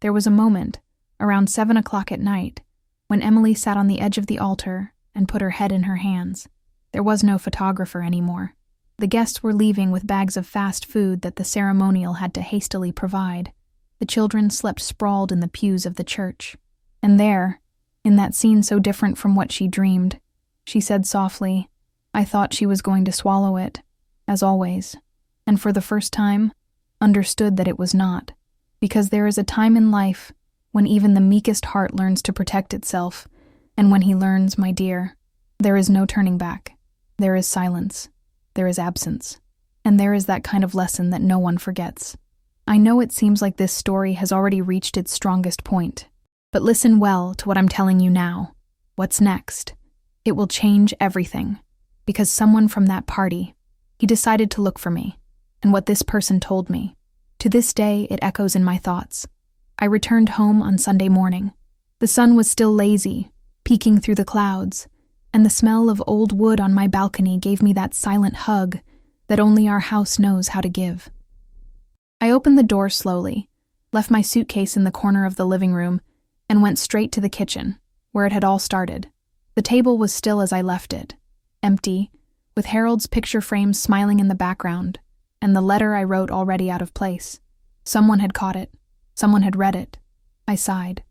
there was a moment, around 7 o'clock at night, when Emily sat on the edge of the altar and put her head in her hands. There was no photographer anymore. The guests were leaving with bags of fast food that the ceremonial had to hastily provide. The children slept sprawled in the pews of the church. And there, in that scene so different from what she dreamed, she said softly, "I thought she was going to swallow it, as always, and for the first time, understood that it was not, because there is a time in life when even the meekest heart learns to protect itself, and when he learns, my dear, there is no turning back. There is silence, there is absence, and there is that kind of lesson that no one forgets." I know it seems like this story has already reached its strongest point, but listen well to what I'm telling you now. What's next? It will change everything, because someone from that party, he decided to look for me, and what this person told me. To this day, it echoes in my thoughts. I returned home on Sunday morning. The sun was still lazy, peeking through the clouds, and the smell of old wood on my balcony gave me that silent hug that only our house knows how to give. I opened the door slowly, left my suitcase in the corner of the living room, and went straight to the kitchen, where it had all started. The table was still as I left it, empty, with Harold's picture frame smiling in the background, and the letter I wrote already out of place. Someone had caught it. Someone had read it. I sighed.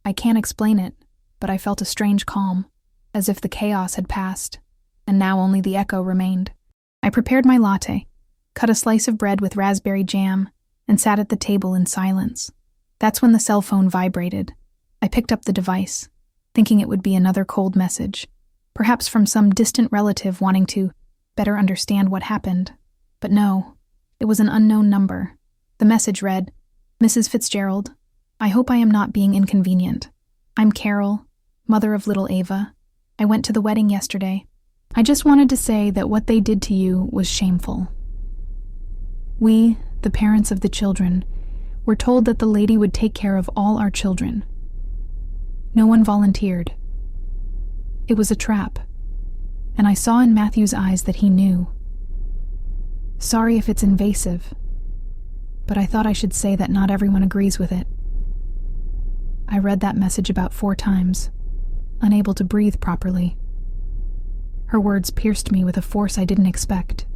I can't explain it, but I felt a strange calm, as if the chaos had passed, and now only the echo remained. I prepared my latte, cut a slice of bread with raspberry jam, and sat at the table in silence. That's when the cell phone vibrated. I picked up the device, thinking it would be another cold message, perhaps from some distant relative wanting to better understand what happened. But no, it was an unknown number. The message read, "Mrs. Fitzgerald, I hope I am not being inconvenient. I'm Carol, mother of little Ava. I went to the wedding yesterday. I just wanted to say that what they did to you was shameful. We, the parents of the children, were told that the lady would take care of all our children. No one volunteered. It was a trap, and I saw in Matthew's eyes that he knew. Sorry if it's invasive, but I thought I should say that not everyone agrees with it. I read that message about 4 times, unable to breathe properly. Her words pierced me with a force I didn't expect.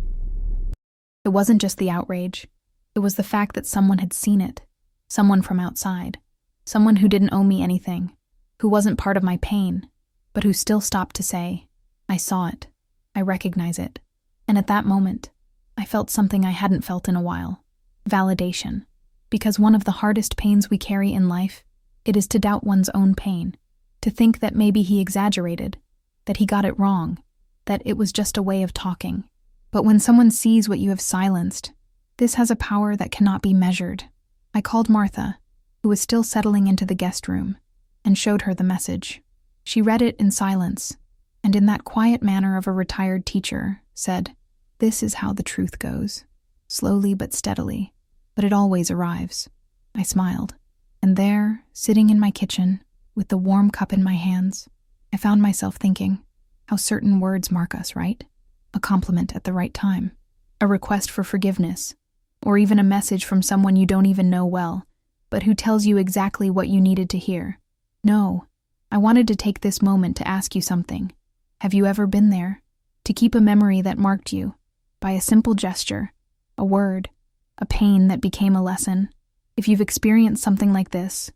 It wasn't just the outrage. It was the fact that someone had seen it, someone from outside, someone who didn't owe me anything, who wasn't part of my pain, but who still stopped to say, "I saw it, I recognize it." And at that moment, I felt something I hadn't felt in a while, validation. Because one of the hardest pains we carry in life, it is to doubt one's own pain, to think that maybe he exaggerated, that he got it wrong, that it was just a way of talking. But when someone sees what you have silenced, this has a power that cannot be measured. I called Martha, who was still settling into the guest room, and showed her the message. She read it in silence, and in that quiet manner of a retired teacher, said, "This is how the truth goes, slowly but steadily, but it always arrives." I smiled, and there, sitting in my kitchen, with the warm cup in my hands, I found myself thinking how certain words mark us, right? A compliment at the right time, a request for forgiveness, or even a message from someone you don't even know well, but who tells you exactly what you needed to hear. No, I wanted to take this moment to ask you something. Have you ever been there? To keep a memory that marked you, by a simple gesture, a word, a pain that became a lesson. If you've experienced something like this,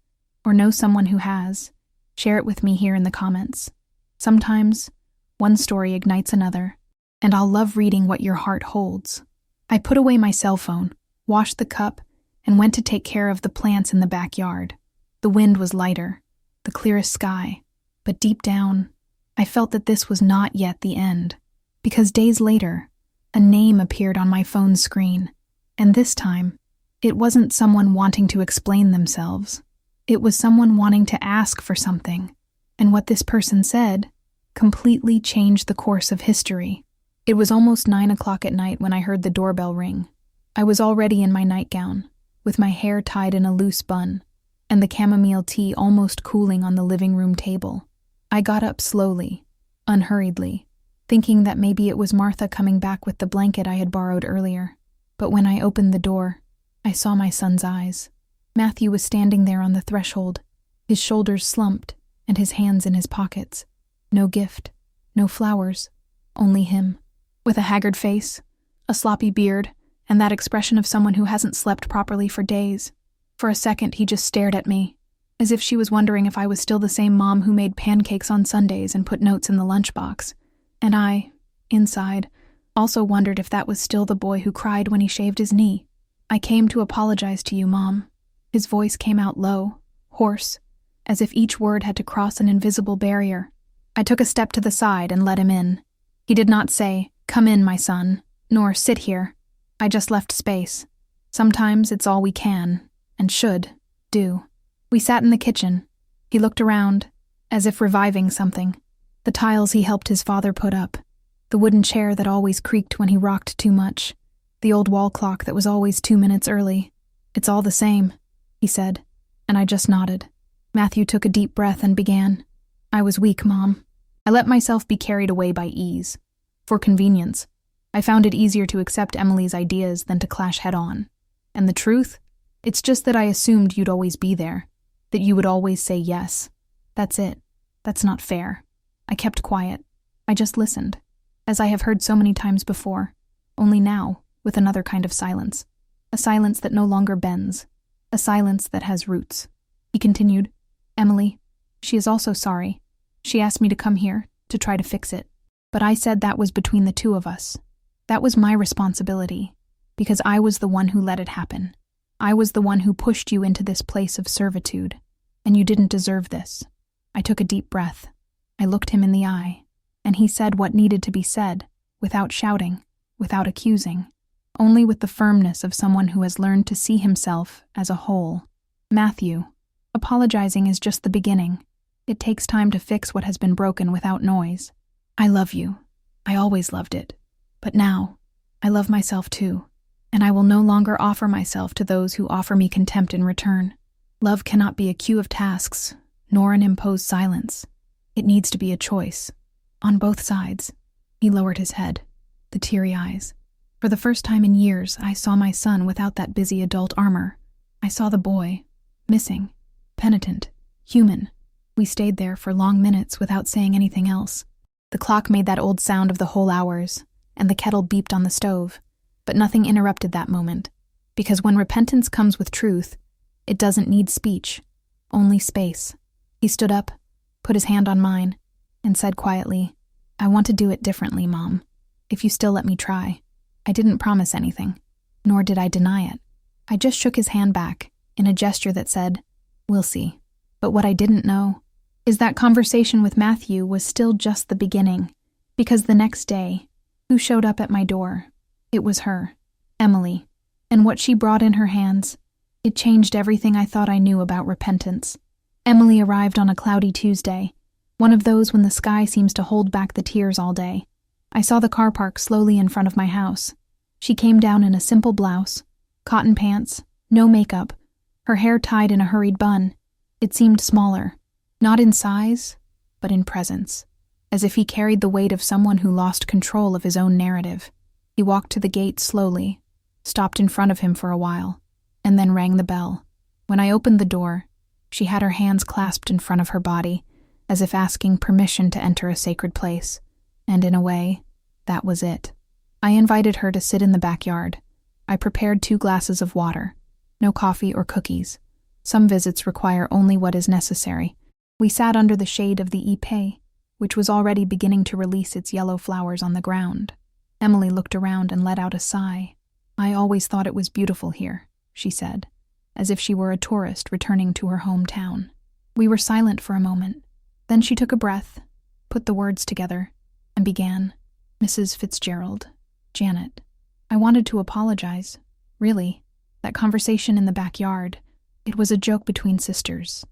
or know someone who has, share it with me here in the comments. Sometimes, one story ignites another, and I'll love reading what your heart holds. I put away my cell phone, washed the cup, and went to take care of the plants in the backyard. The wind was lighter, the clearest sky, but deep down, I felt that this was not yet the end. Because days later, a name appeared on my phone's screen, and this time, it wasn't someone wanting to explain themselves. It was someone wanting to ask for something, and what this person said completely changed the course of history. It was almost 9 o'clock at night when I heard the doorbell ring. I was already in my nightgown, with my hair tied in a loose bun, and the chamomile tea almost cooling on the living room table. I got up slowly, unhurriedly, thinking that maybe it was Martha coming back with the blanket I had borrowed earlier. But when I opened the door, I saw my son's eyes. Matthew was standing there on the threshold, his shoulders slumped and his hands in his pockets. No gift, no flowers, only him. With a haggard face, a sloppy beard, and that expression of someone who hasn't slept properly for days. For a second, he just stared at me, as if she was wondering if I was still the same mom who made pancakes on Sundays and put notes in the lunchbox. And I, inside, also wondered if that was still the boy who cried when he shaved his knee. I came to apologize to you, Mom. His voice came out low, hoarse, as if each word had to cross an invisible barrier. I took a step to the side and let him in. He did not say, "Come in, my son," nor "Sit here." I just left space. Sometimes it's all we can, and should, do. We sat in the kitchen. He looked around, as if reviving something. The tiles he helped his father put up, the wooden chair that always creaked when he rocked too much, the old wall clock that was always 2 minutes early. "It's all the same," he said, and I just nodded. Matthew took a deep breath and began. "I was weak, Mom. I let myself be carried away by ease. For convenience. I found it easier to accept Emily's ideas than to clash head-on. And the truth? It's just that I assumed you'd always be there, that you would always say yes. That's it. That's not fair. I kept quiet. I just listened, as I have heard so many times before, only now, with another kind of silence. A silence that no longer bends. A silence that has roots." He continued, "Emily, she is also sorry. She asked me to come here, to try to fix it. But I said that was between the two of us. That was my responsibility, because I was the one who let it happen. I was the one who pushed you into this place of servitude, and you didn't deserve this." I took a deep breath. I looked him in the eye, and he said what needed to be said, without shouting, without accusing, only with the firmness of someone who has learned to see himself as a whole. "Matthew, apologizing is just the beginning. It takes time to fix what has been broken without noise. I love you. I always loved it. But now, I love myself too, and I will no longer offer myself to those who offer me contempt in return. Love cannot be a queue of tasks, nor an imposed silence. It needs to be a choice. On both sides." He lowered his head, the teary eyes. For the first time in years, I saw my son without that busy adult armor. I saw the boy, missing, penitent, human. We stayed there for long minutes without saying anything else. The clock made that old sound of the whole hours, and the kettle beeped on the stove, but nothing interrupted that moment, because when repentance comes with truth, it doesn't need speech, only space. He stood up, put his hand on mine, and said quietly, "I want to do it differently, Mom, if you still let me try." I didn't promise anything, nor did I deny it. I just shook his hand back, in a gesture that said, "We'll see." But what I didn't know is that conversation with Matthew was still just the beginning, because the next day, who showed up at my door? It was her, Emily, and what she brought in her hands, it changed everything I thought I knew about repentance. Emily arrived on a cloudy Tuesday, one of those when the sky seems to hold back the tears all day. I saw the car park slowly in front of my house. She came down in a simple blouse, cotton pants, no makeup, her hair tied in a hurried bun. It seemed smaller, Not in size, but in presence, as if he carried the weight of someone who lost control of his own narrative. He walked to the gate slowly, stopped in front of him for a while, and then rang the bell. When I opened the door, she had her hands clasped in front of her body, as if asking permission to enter a sacred place. And in a way, that was it. I invited her to sit in the backyard. I prepared 2 glasses of water. No coffee or cookies. Some visits require only what is necessary. We sat under the shade of the ipe, which was already beginning to release its yellow flowers on the ground. Emily looked around and let out a sigh. "I always thought it was beautiful here," she said, as if she were a tourist returning to her hometown. We were silent for a moment. Then she took a breath, put the words together, and began, "Mrs. Fitzgerald, Janet, I wanted to apologize. Really, that conversation in the backyard, it was a joke between sisters.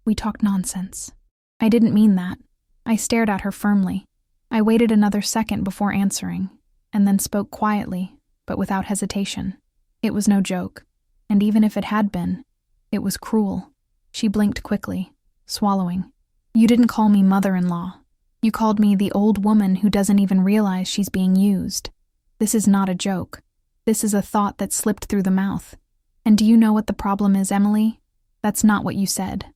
We talked nonsense. I didn't mean that." I stared at her firmly. I waited another second before answering, and then spoke quietly, but without hesitation. It was no joke, and even if it had been, it was cruel. She blinked quickly, swallowing. "You didn't call me mother-in-law. You called me the old woman who doesn't even realize she's being used. This is not a joke. This is a thought that slipped through the mouth. And do you know what the problem is, Emily? That's not what you said.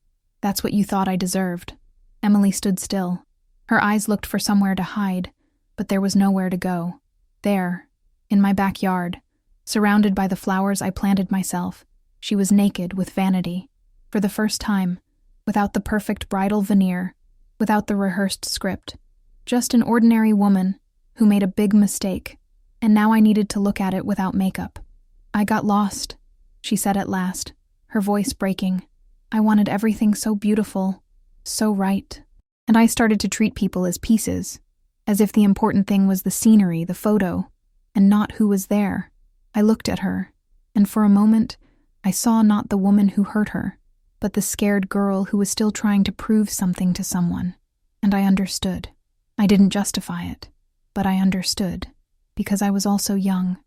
That's what you thought I deserved." Emily stood still. Her eyes looked for somewhere to hide, but there was nowhere to go. There, in my backyard, surrounded by the flowers I planted myself, she was naked with vanity. For the first time, without the perfect bridal veneer, without the rehearsed script. Just an ordinary woman who made a big mistake, and now I needed to look at it without makeup. "I got lost," she said at last, her voice breaking. "I wanted everything so beautiful, so right. And I started to treat people as pieces, as if the important thing was the scenery, the photo, and not who was there." I looked at her, and for a moment, I saw not the woman who hurt her, but the scared girl who was still trying to prove something to someone. And I understood. I didn't justify it, but I understood, because I was also young.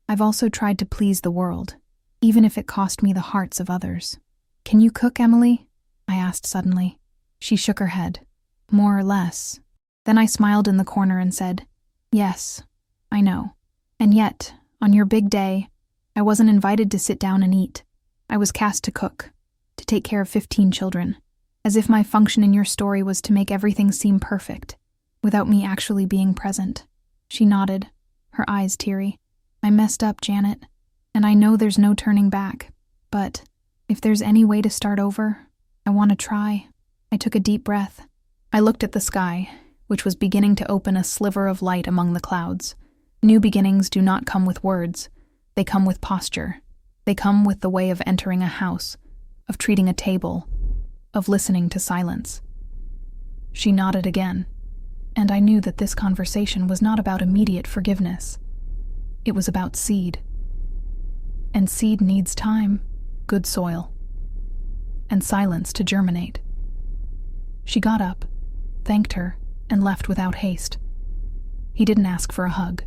I've also tried to please the world, even if it cost me the hearts of others. "Can you cook, Emily?" I asked suddenly. She shook her head. "More or less." Then I smiled in the corner and said, "Yes, I know. And yet, on your big day, I wasn't invited to sit down and eat. I was cast to cook, to take care of 15 children, as if my function in your story was to make everything seem perfect, without me actually being present." She nodded, her eyes teary. "I messed up, Janet, and I know there's no turning back. But if there's any way to start over, I want to try." I took a deep breath. I looked at the sky, which was beginning to open a sliver of light among the clouds. New beginnings do not come with words. They come with posture. They come with the way of entering a house, of treating a table, of listening to silence. She nodded again, and I knew that this conversation was not about immediate forgiveness. It was about seed. And seed needs time, good soil, and silence to germinate. She got up, thanked her, and left without haste. He didn't ask for a hug.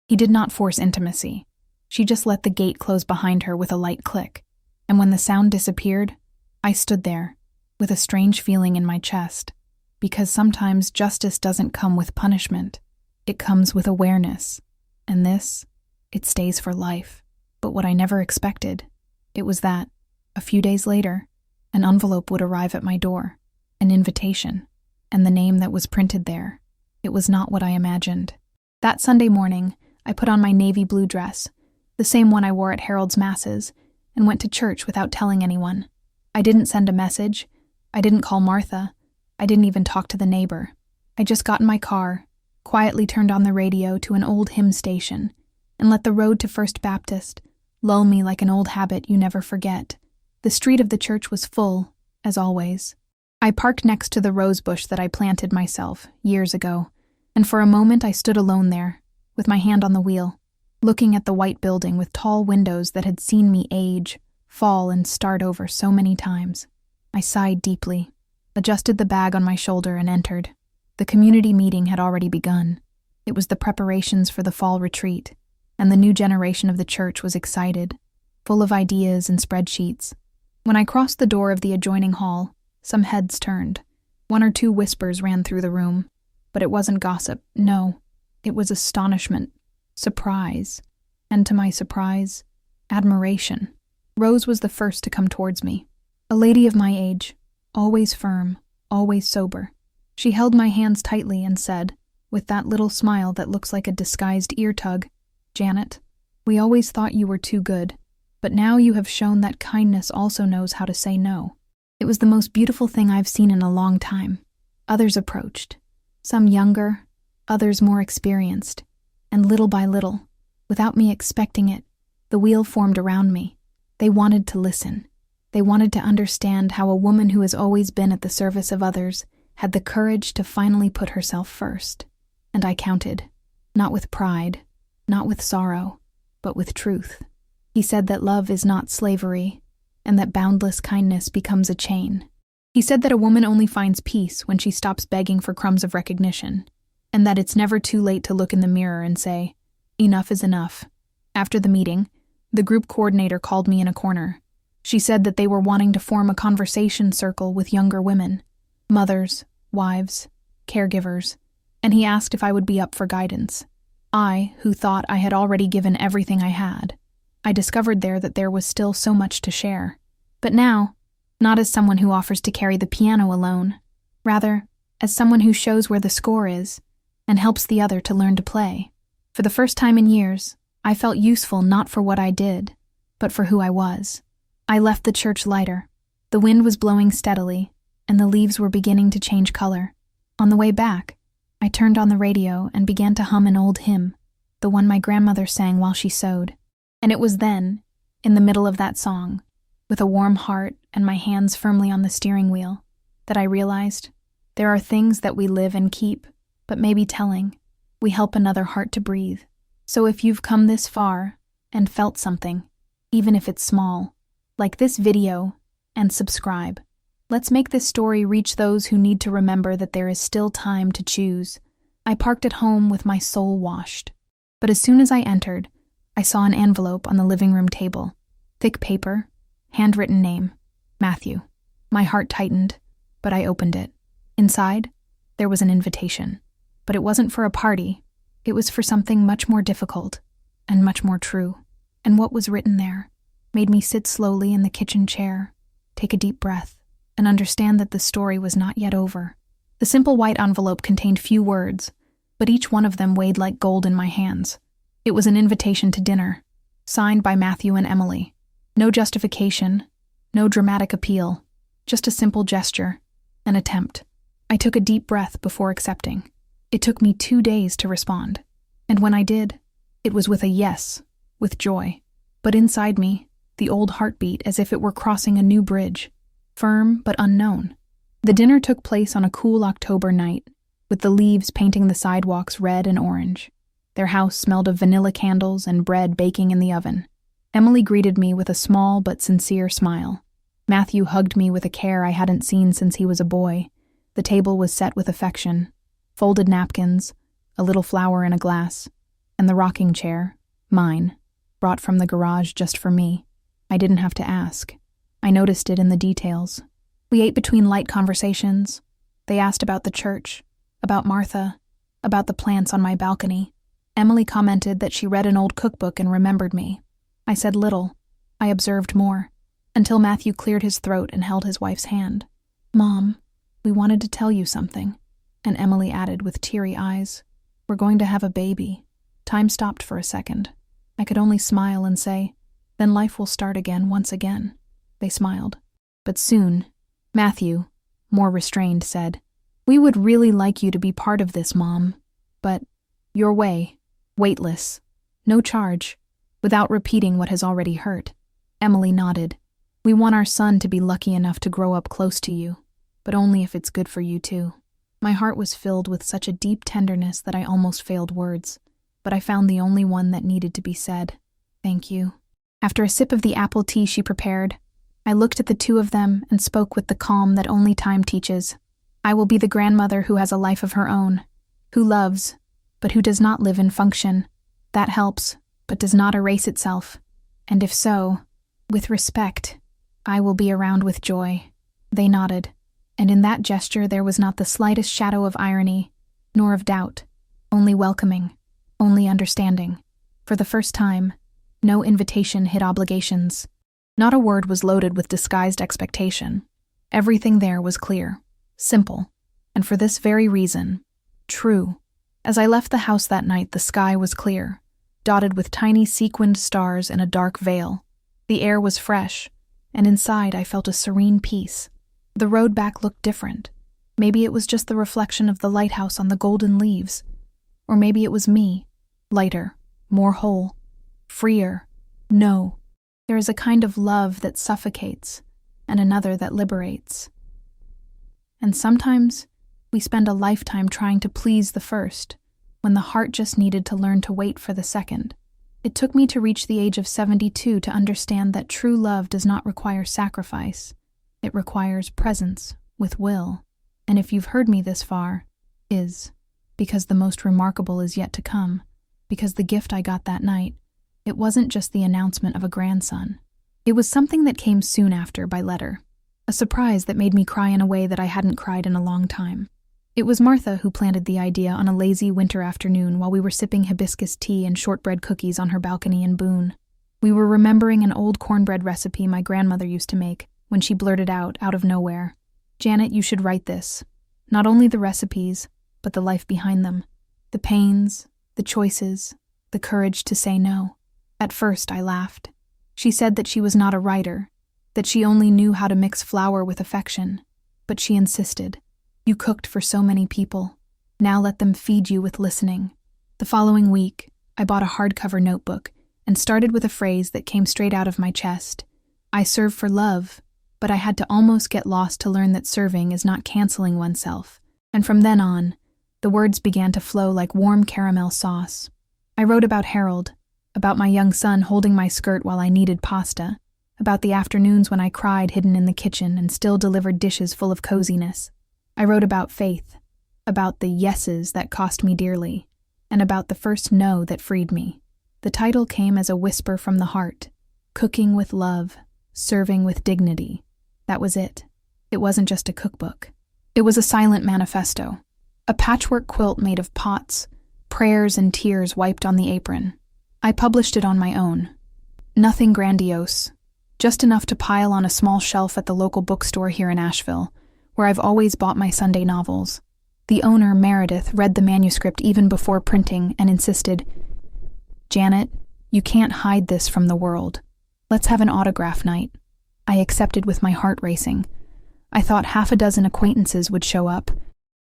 He did not force intimacy. She just let the gate close behind her with a light click, and when the sound disappeared, I stood there, with a strange feeling in my chest, because sometimes justice doesn't come with punishment. It comes with awareness, and this, it stays for life. But what I never expected, it was that, a few days later, an envelope would arrive at my door, an invitation, and the name that was printed there. It was not what I imagined. That Sunday morning, I put on my navy blue dress, the same one I wore at Harold's masses, and went to church without telling anyone. I didn't send a message. I didn't call Martha. I didn't even talk to the neighbor. I just got in my car, quietly turned on the radio to an old hymn station, and let the road to First Baptist lull me like an old habit you never forget. The street of the church was full, as always. I parked next to the rose bush that I planted myself years ago, and for a moment I stood alone there, with my hand on the wheel, looking at the white building with tall windows that had seen me age, fall, and start over so many times. I sighed deeply, adjusted the bag on my shoulder, and entered. The community meeting had already begun. It was the preparations for the fall retreat, and the new generation of the church was excited, full of ideas and spreadsheets. When I crossed the door of the adjoining hall, some heads turned, One or two whispers ran through the room, but it wasn't gossip, no. It was astonishment, surprise, and to my surprise, admiration. Rose was the first to come towards me. A lady of my age, always firm, always sober. She held my hands tightly and said, with that little smile that looks like a disguised ear tug, "Janet, we always thought you were too good, but now you have shown that kindness also knows how to say no." It was the most beautiful thing I've seen in a long time. Others approached, some younger, others more experienced, and little by little, without me expecting it, the wheel formed around me. They wanted to listen. They wanted to understand how a woman who has always been at the service of others had the courage to finally put herself first. And I counted, not with pride, not with sorrow, but with truth. He said that love is not slavery, and that boundless kindness becomes a chain. He said that a woman only finds peace when she stops begging for crumbs of recognition, and that it's never too late to look in the mirror and say, "Enough is enough." After the meeting, the group coordinator called me in a corner. She said that they were wanting to form a conversation circle with younger women, mothers, wives, caregivers, and he asked if I would be up for guidance. I, who thought I had already given everything I had, I discovered there that there was still so much to share. But now, not as someone who offers to carry the piano alone, rather, as someone who shows where the score is and helps the other to learn to play. For the first time in years, I felt useful not for what I did, but for who I was. I left the church lighter. The wind was blowing steadily, and the leaves were beginning to change color. On the way back, I turned on the radio and began to hum an old hymn, the one my grandmother sang while she sewed. And it was then, in the middle of that song, with a warm heart and my hands firmly on the steering wheel, that I realized there are things that we live and keep, but maybe telling, we help another heart to breathe. So if you've come this far and felt something, even if it's small, like this video and subscribe. Let's make this story reach those who need to remember that there is still time to choose. I parked at home with my soul washed. But as soon as I entered, I saw an envelope on the living room table. Thick paper, handwritten name, Matthew. My heart tightened, but I opened it. Inside, there was an invitation. But it wasn't for a party. It was for something much more difficult and much more true. And what was written there made me sit slowly in the kitchen chair, take a deep breath, and understand that the story was not yet over. The simple white envelope contained few words, but each one of them weighed like gold in my hands. It was an invitation to dinner, signed by Matthew and Emily. No justification, no dramatic appeal, just a simple gesture, an attempt. I took a deep breath before accepting. It took me 2 days to respond, and when I did, it was with a yes, with joy. But inside me, the old heartbeat as if it were crossing a new bridge, firm but unknown. The dinner took place on a cool October night, with the leaves painting the sidewalks red and orange. Their house smelled of vanilla candles and bread baking in the oven. Emily greeted me with a small but sincere smile. Matthew hugged me with a care I hadn't seen since he was a boy. The table was set with affection. Folded napkins, a little flower in a glass, and the rocking chair, mine, brought from the garage just for me. I didn't have to ask. I noticed it in the details. We ate between light conversations. They asked about the church, about Martha, about the plants on my balcony. Emily commented that she read an old cookbook and remembered me. I said little. I observed more, until Matthew cleared his throat and held his wife's hand. "Mom, we wanted to tell you something." And Emily added with teary eyes, "We're going to have a baby." Time stopped for a second. I could only smile and say, "Then life will start again once again." They smiled. But soon, Matthew, more restrained, said, "We would really like you to be part of this, Mom. But your way, weightless, no charge, without repeating what has already hurt." Emily nodded. "We want our son to be lucky enough to grow up close to you, but only if it's good for you too." My heart was filled with such a deep tenderness that I almost failed words, but I found the only one that needed to be said. "Thank you." After a sip of the apple tea she prepared, I looked at the two of them and spoke with the calm that only time teaches. I will be the grandmother who has a life of her own, who loves, but who does not live in function. That helps, but does not erase itself. And if so, with respect, I will be around with joy. They nodded. And in that gesture there was not the slightest shadow of irony, nor of doubt, only welcoming, only understanding. For the first time, no invitation hid obligations. Not a word was loaded with disguised expectation. Everything there was clear, simple, and for this very reason, true. As I left the house that night, the sky was clear, dotted with tiny sequined stars in a dark veil. The air was fresh, and inside I felt a serene peace. The road back looked different. Maybe it was just the reflection of the lighthouse on the golden leaves. Or maybe it was me, lighter, more whole, freer. No, there is a kind of love that suffocates, and another that liberates. And sometimes we spend a lifetime trying to please the first, when the heart just needed to learn to wait for the second. It took me to reach the age of 72 to understand that true love does not require sacrifice. It requires presence with will. And if you've heard me this far, is because the most remarkable is yet to come, because the gift I got that night, it wasn't just the announcement of a grandson. It was something that came soon after by letter, a surprise that made me cry in a way that I hadn't cried in a long time. It was Martha who planted the idea on a lazy winter afternoon while we were sipping hibiscus tea and shortbread cookies on her balcony in Boone. We were remembering an old cornbread recipe my grandmother used to make when she blurted out of nowhere, "Janet, you should write this. Not only the recipes, but the life behind them. The pains, the choices, the courage to say no." At first, I laughed. She said that she was not a writer, that she only knew how to mix flour with affection. But she insisted. "You cooked for so many people. Now let them feed you with listening." The following week, I bought a hardcover notebook and started with a phrase that came straight out of my chest. I serve for love, but I had to almost get lost to learn that serving is not canceling oneself. And from then on, the words began to flow like warm caramel sauce. I wrote about Harold, about my young son holding my skirt while I kneaded pasta, about the afternoons when I cried hidden in the kitchen and still delivered dishes full of coziness. I wrote about faith, about the yeses that cost me dearly, and about the first no that freed me. The title came as a whisper from the heart. Cooking with love, serving with dignity. That was it. It wasn't just a cookbook. It was a silent manifesto, a patchwork quilt made of pots, prayers and tears wiped on the apron. I published it on my own. Nothing grandiose, just enough to pile on a small shelf at the local bookstore here in Asheville, where I've always bought my Sunday novels. The owner, Meredith, read the manuscript even before printing and insisted, "Janet, you can't hide this from the world. Let's have an autograph night." I accepted with my heart racing. I thought half a dozen acquaintances would show up,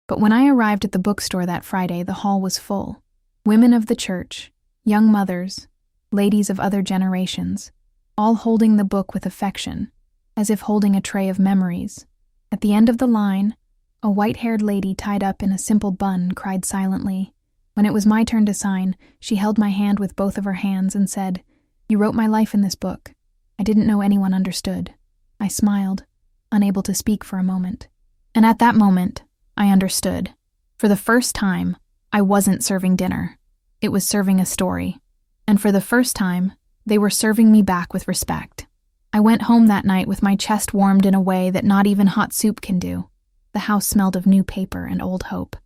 but when I arrived at the bookstore that Friday, the hall was full. Women of the church, young mothers, ladies of other generations, all holding the book with affection, as if holding a tray of memories. At the end of the line, a white-haired lady tied up in a simple bun cried silently. When it was my turn to sign, she held my hand with both of her hands and said, "You wrote my life in this book." I didn't know anyone understood. I smiled, unable to speak for a moment. And at that moment, I understood. For the first time, I wasn't serving dinner. It was serving a story. And for the first time, they were serving me back with respect. I went home that night with my chest warmed in a way that not even hot soup can do. The house smelled of new paper and old hope.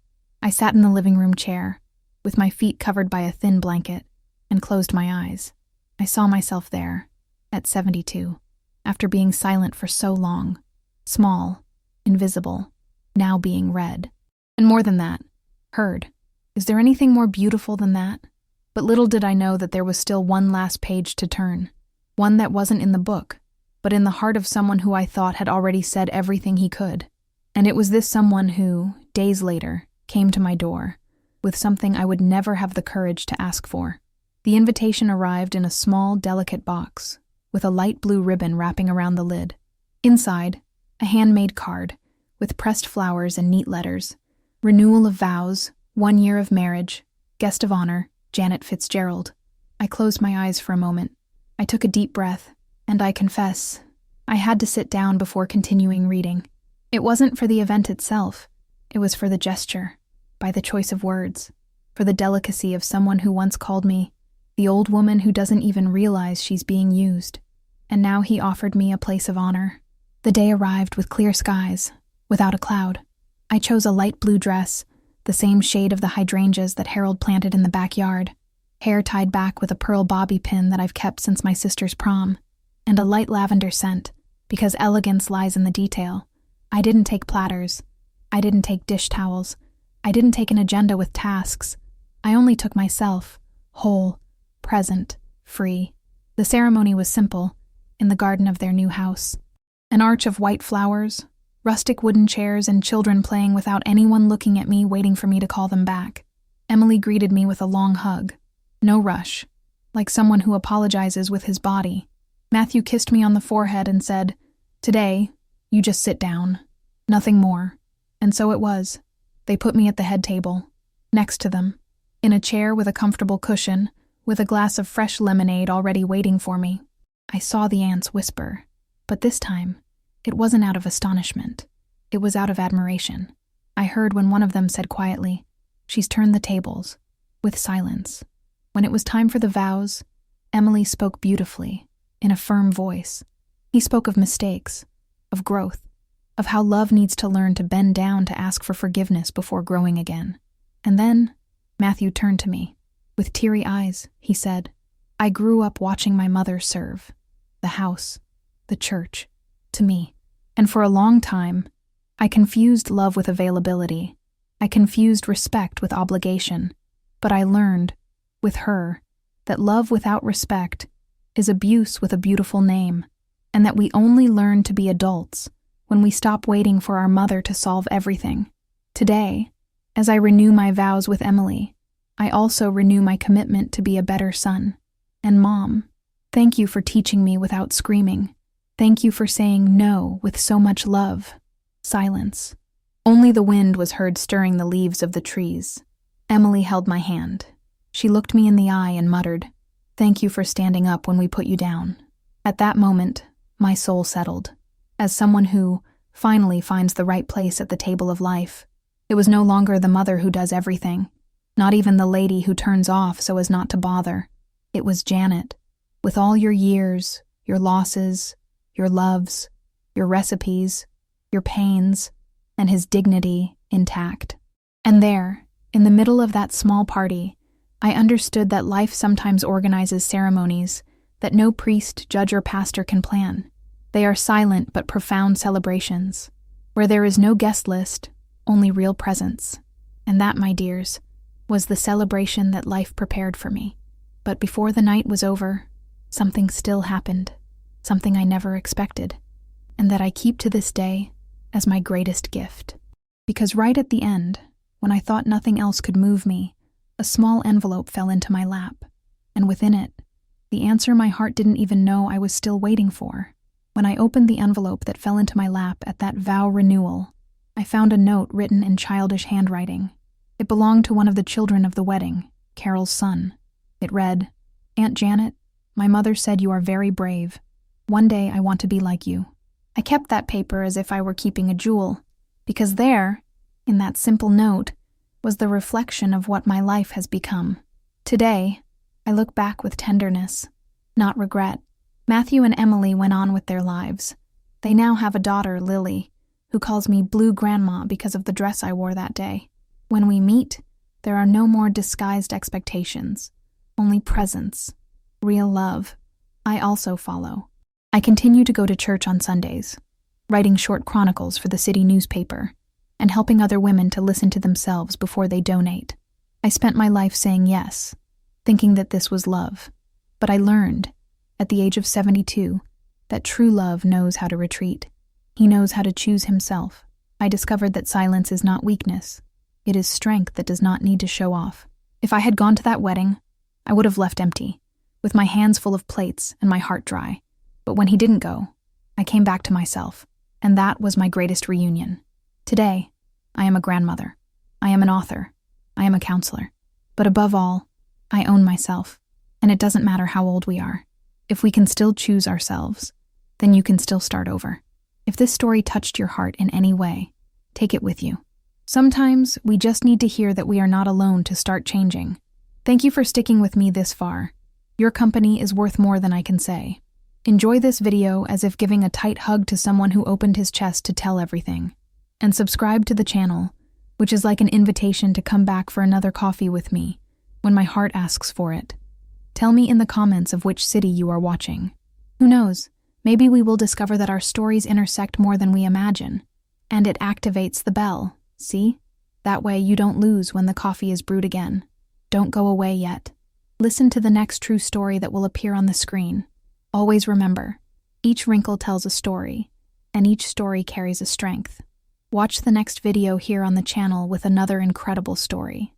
I sat in the living room chair, with my feet covered by a thin blanket, and closed my eyes. I saw myself there, at 72, after being silent for so long, small, invisible, now being read. And more than that, heard. Is there anything more beautiful than that? But little did I know that there was still one last page to turn, one that wasn't in the book, but in the heart of someone who I thought had already said everything he could. And it was this someone who, days later, came to my door, with something I would never have the courage to ask for. The invitation arrived in a small, delicate box, with a light blue ribbon wrapping around the lid. Inside, a handmade card, with pressed flowers and neat letters. Renewal of vows, 1 year of marriage, guest of honor, Janet Fitzgerald. I closed my eyes for a moment. I took a deep breath, and I confess, I had to sit down before continuing reading. It wasn't for the event itself. It was for the gesture, by the choice of words, for the delicacy of someone who once called me the old woman who doesn't even realize she's being used. And now he offered me a place of honor. The day arrived with clear skies, without a cloud. I chose a light blue dress, the same shade of the hydrangeas that Harold planted in the backyard, hair tied back with a pearl bobby pin that I've kept since my sister's prom, and a light lavender scent, because elegance lies in the detail. I didn't take platters. I didn't take dish towels. I didn't take an agenda with tasks. I only took myself, whole, present, free. The ceremony was simple, in the garden of their new house. An arch of white flowers, rustic wooden chairs, and children playing without anyone looking at me, waiting for me to call them back. Emily greeted me with a long hug. No rush, like someone who apologizes with his body. Matthew kissed me on the forehead and said, "Today, you just sit down. Nothing more." And so it was. They put me at the head table, next to them, in a chair with a comfortable cushion, with a glass of fresh lemonade already waiting for me. I saw the aunts whisper, but this time, it wasn't out of astonishment. It was out of admiration. I heard when one of them said quietly, "She's turned the tables," with silence. When it was time for the vows, Emily spoke beautifully, in a firm voice. He spoke of mistakes, of growth, of how love needs to learn to bend down to ask for forgiveness before growing again. And then, Matthew turned to me. With teary eyes, he said, "I grew up watching my mother serve. The house, the church, to me. And for a long time, I confused love with availability. I confused respect with obligation. But I learned, with her, that love without respect is abuse with a beautiful name, and that we only learn to be adults when we stop waiting for our mother to solve everything. Today, as I renew my vows with Emily, I also renew my commitment to be a better son. And Mom, thank you for teaching me without screaming. Thank you for saying no with so much love." Silence. Only the wind was heard stirring the leaves of the trees. Emily held my hand. She looked me in the eye and muttered, "Thank you for standing up when we put you down." At that moment, my soul settled. As someone who, finally, finds the right place at the table of life, it was no longer the mother who does everything, not even the lady who turns off so as not to bother. It was Janet, with all your years, your losses, your loves, your recipes, your pains, and his dignity intact. And there, in the middle of that small party, I understood that life sometimes organizes ceremonies that no priest, judge, or pastor can plan. They are silent but profound celebrations, where there is no guest list, only real presence. And that, my dears, was the celebration that life prepared for me. But before the night was over, something still happened, something I never expected, and that I keep to this day as my greatest gift. Because right at the end, when I thought nothing else could move me, a small envelope fell into my lap, and within it, the answer my heart didn't even know I was still waiting for. When I opened the envelope that fell into my lap at that vow renewal, I found a note written in childish handwriting. It belonged to one of the children of the wedding, Carol's son. It read, "Aunt Janet, my mother said you are very brave. One day I want to be like you." I kept that paper as if I were keeping a jewel, because there, in that simple note, was the reflection of what my life has become. Today, I look back with tenderness, not regret. Matthew and Emily went on with their lives. They now have a daughter, Lily, who calls me Blue Grandma because of the dress I wore that day. When we meet, there are no more disguised expectations, only presence, real love. I also follow. I continue to go to church on Sundays, writing short chronicles for the city newspaper, and helping other women to listen to themselves before they donate. I spent my life saying yes, thinking that this was love. But I learned, at the age of 72, that true love knows how to retreat. He knows how to choose himself. I discovered that silence is not weakness. It is strength that does not need to show off. If I had gone to that wedding, I would have left empty, with my hands full of plates and my heart dry. But when he didn't go, I came back to myself, and that was my greatest reunion. Today, I am a grandmother. I am an author. I am a counselor. But above all, I own myself, and it doesn't matter how old we are. If we can still choose ourselves, then you can still start over. If this story touched your heart in any way, take it with you. Sometimes we just need to hear that we are not alone to start changing. Thank you for sticking with me this far. Your company is worth more than I can say. Enjoy this video as if giving a tight hug to someone who opened his chest to tell everything. And subscribe to the channel, which is like an invitation to come back for another coffee with me when my heart asks for it. Tell me in the comments of which city you are watching. Who knows, maybe we will discover that our stories intersect more than we imagine. And it activates the bell, see? That way you don't lose when the coffee is brewed again. Don't go away yet. Listen to the next true story that will appear on the screen. Always remember, each wrinkle tells a story, and each story carries a strength. Watch the next video here on the channel with another incredible story.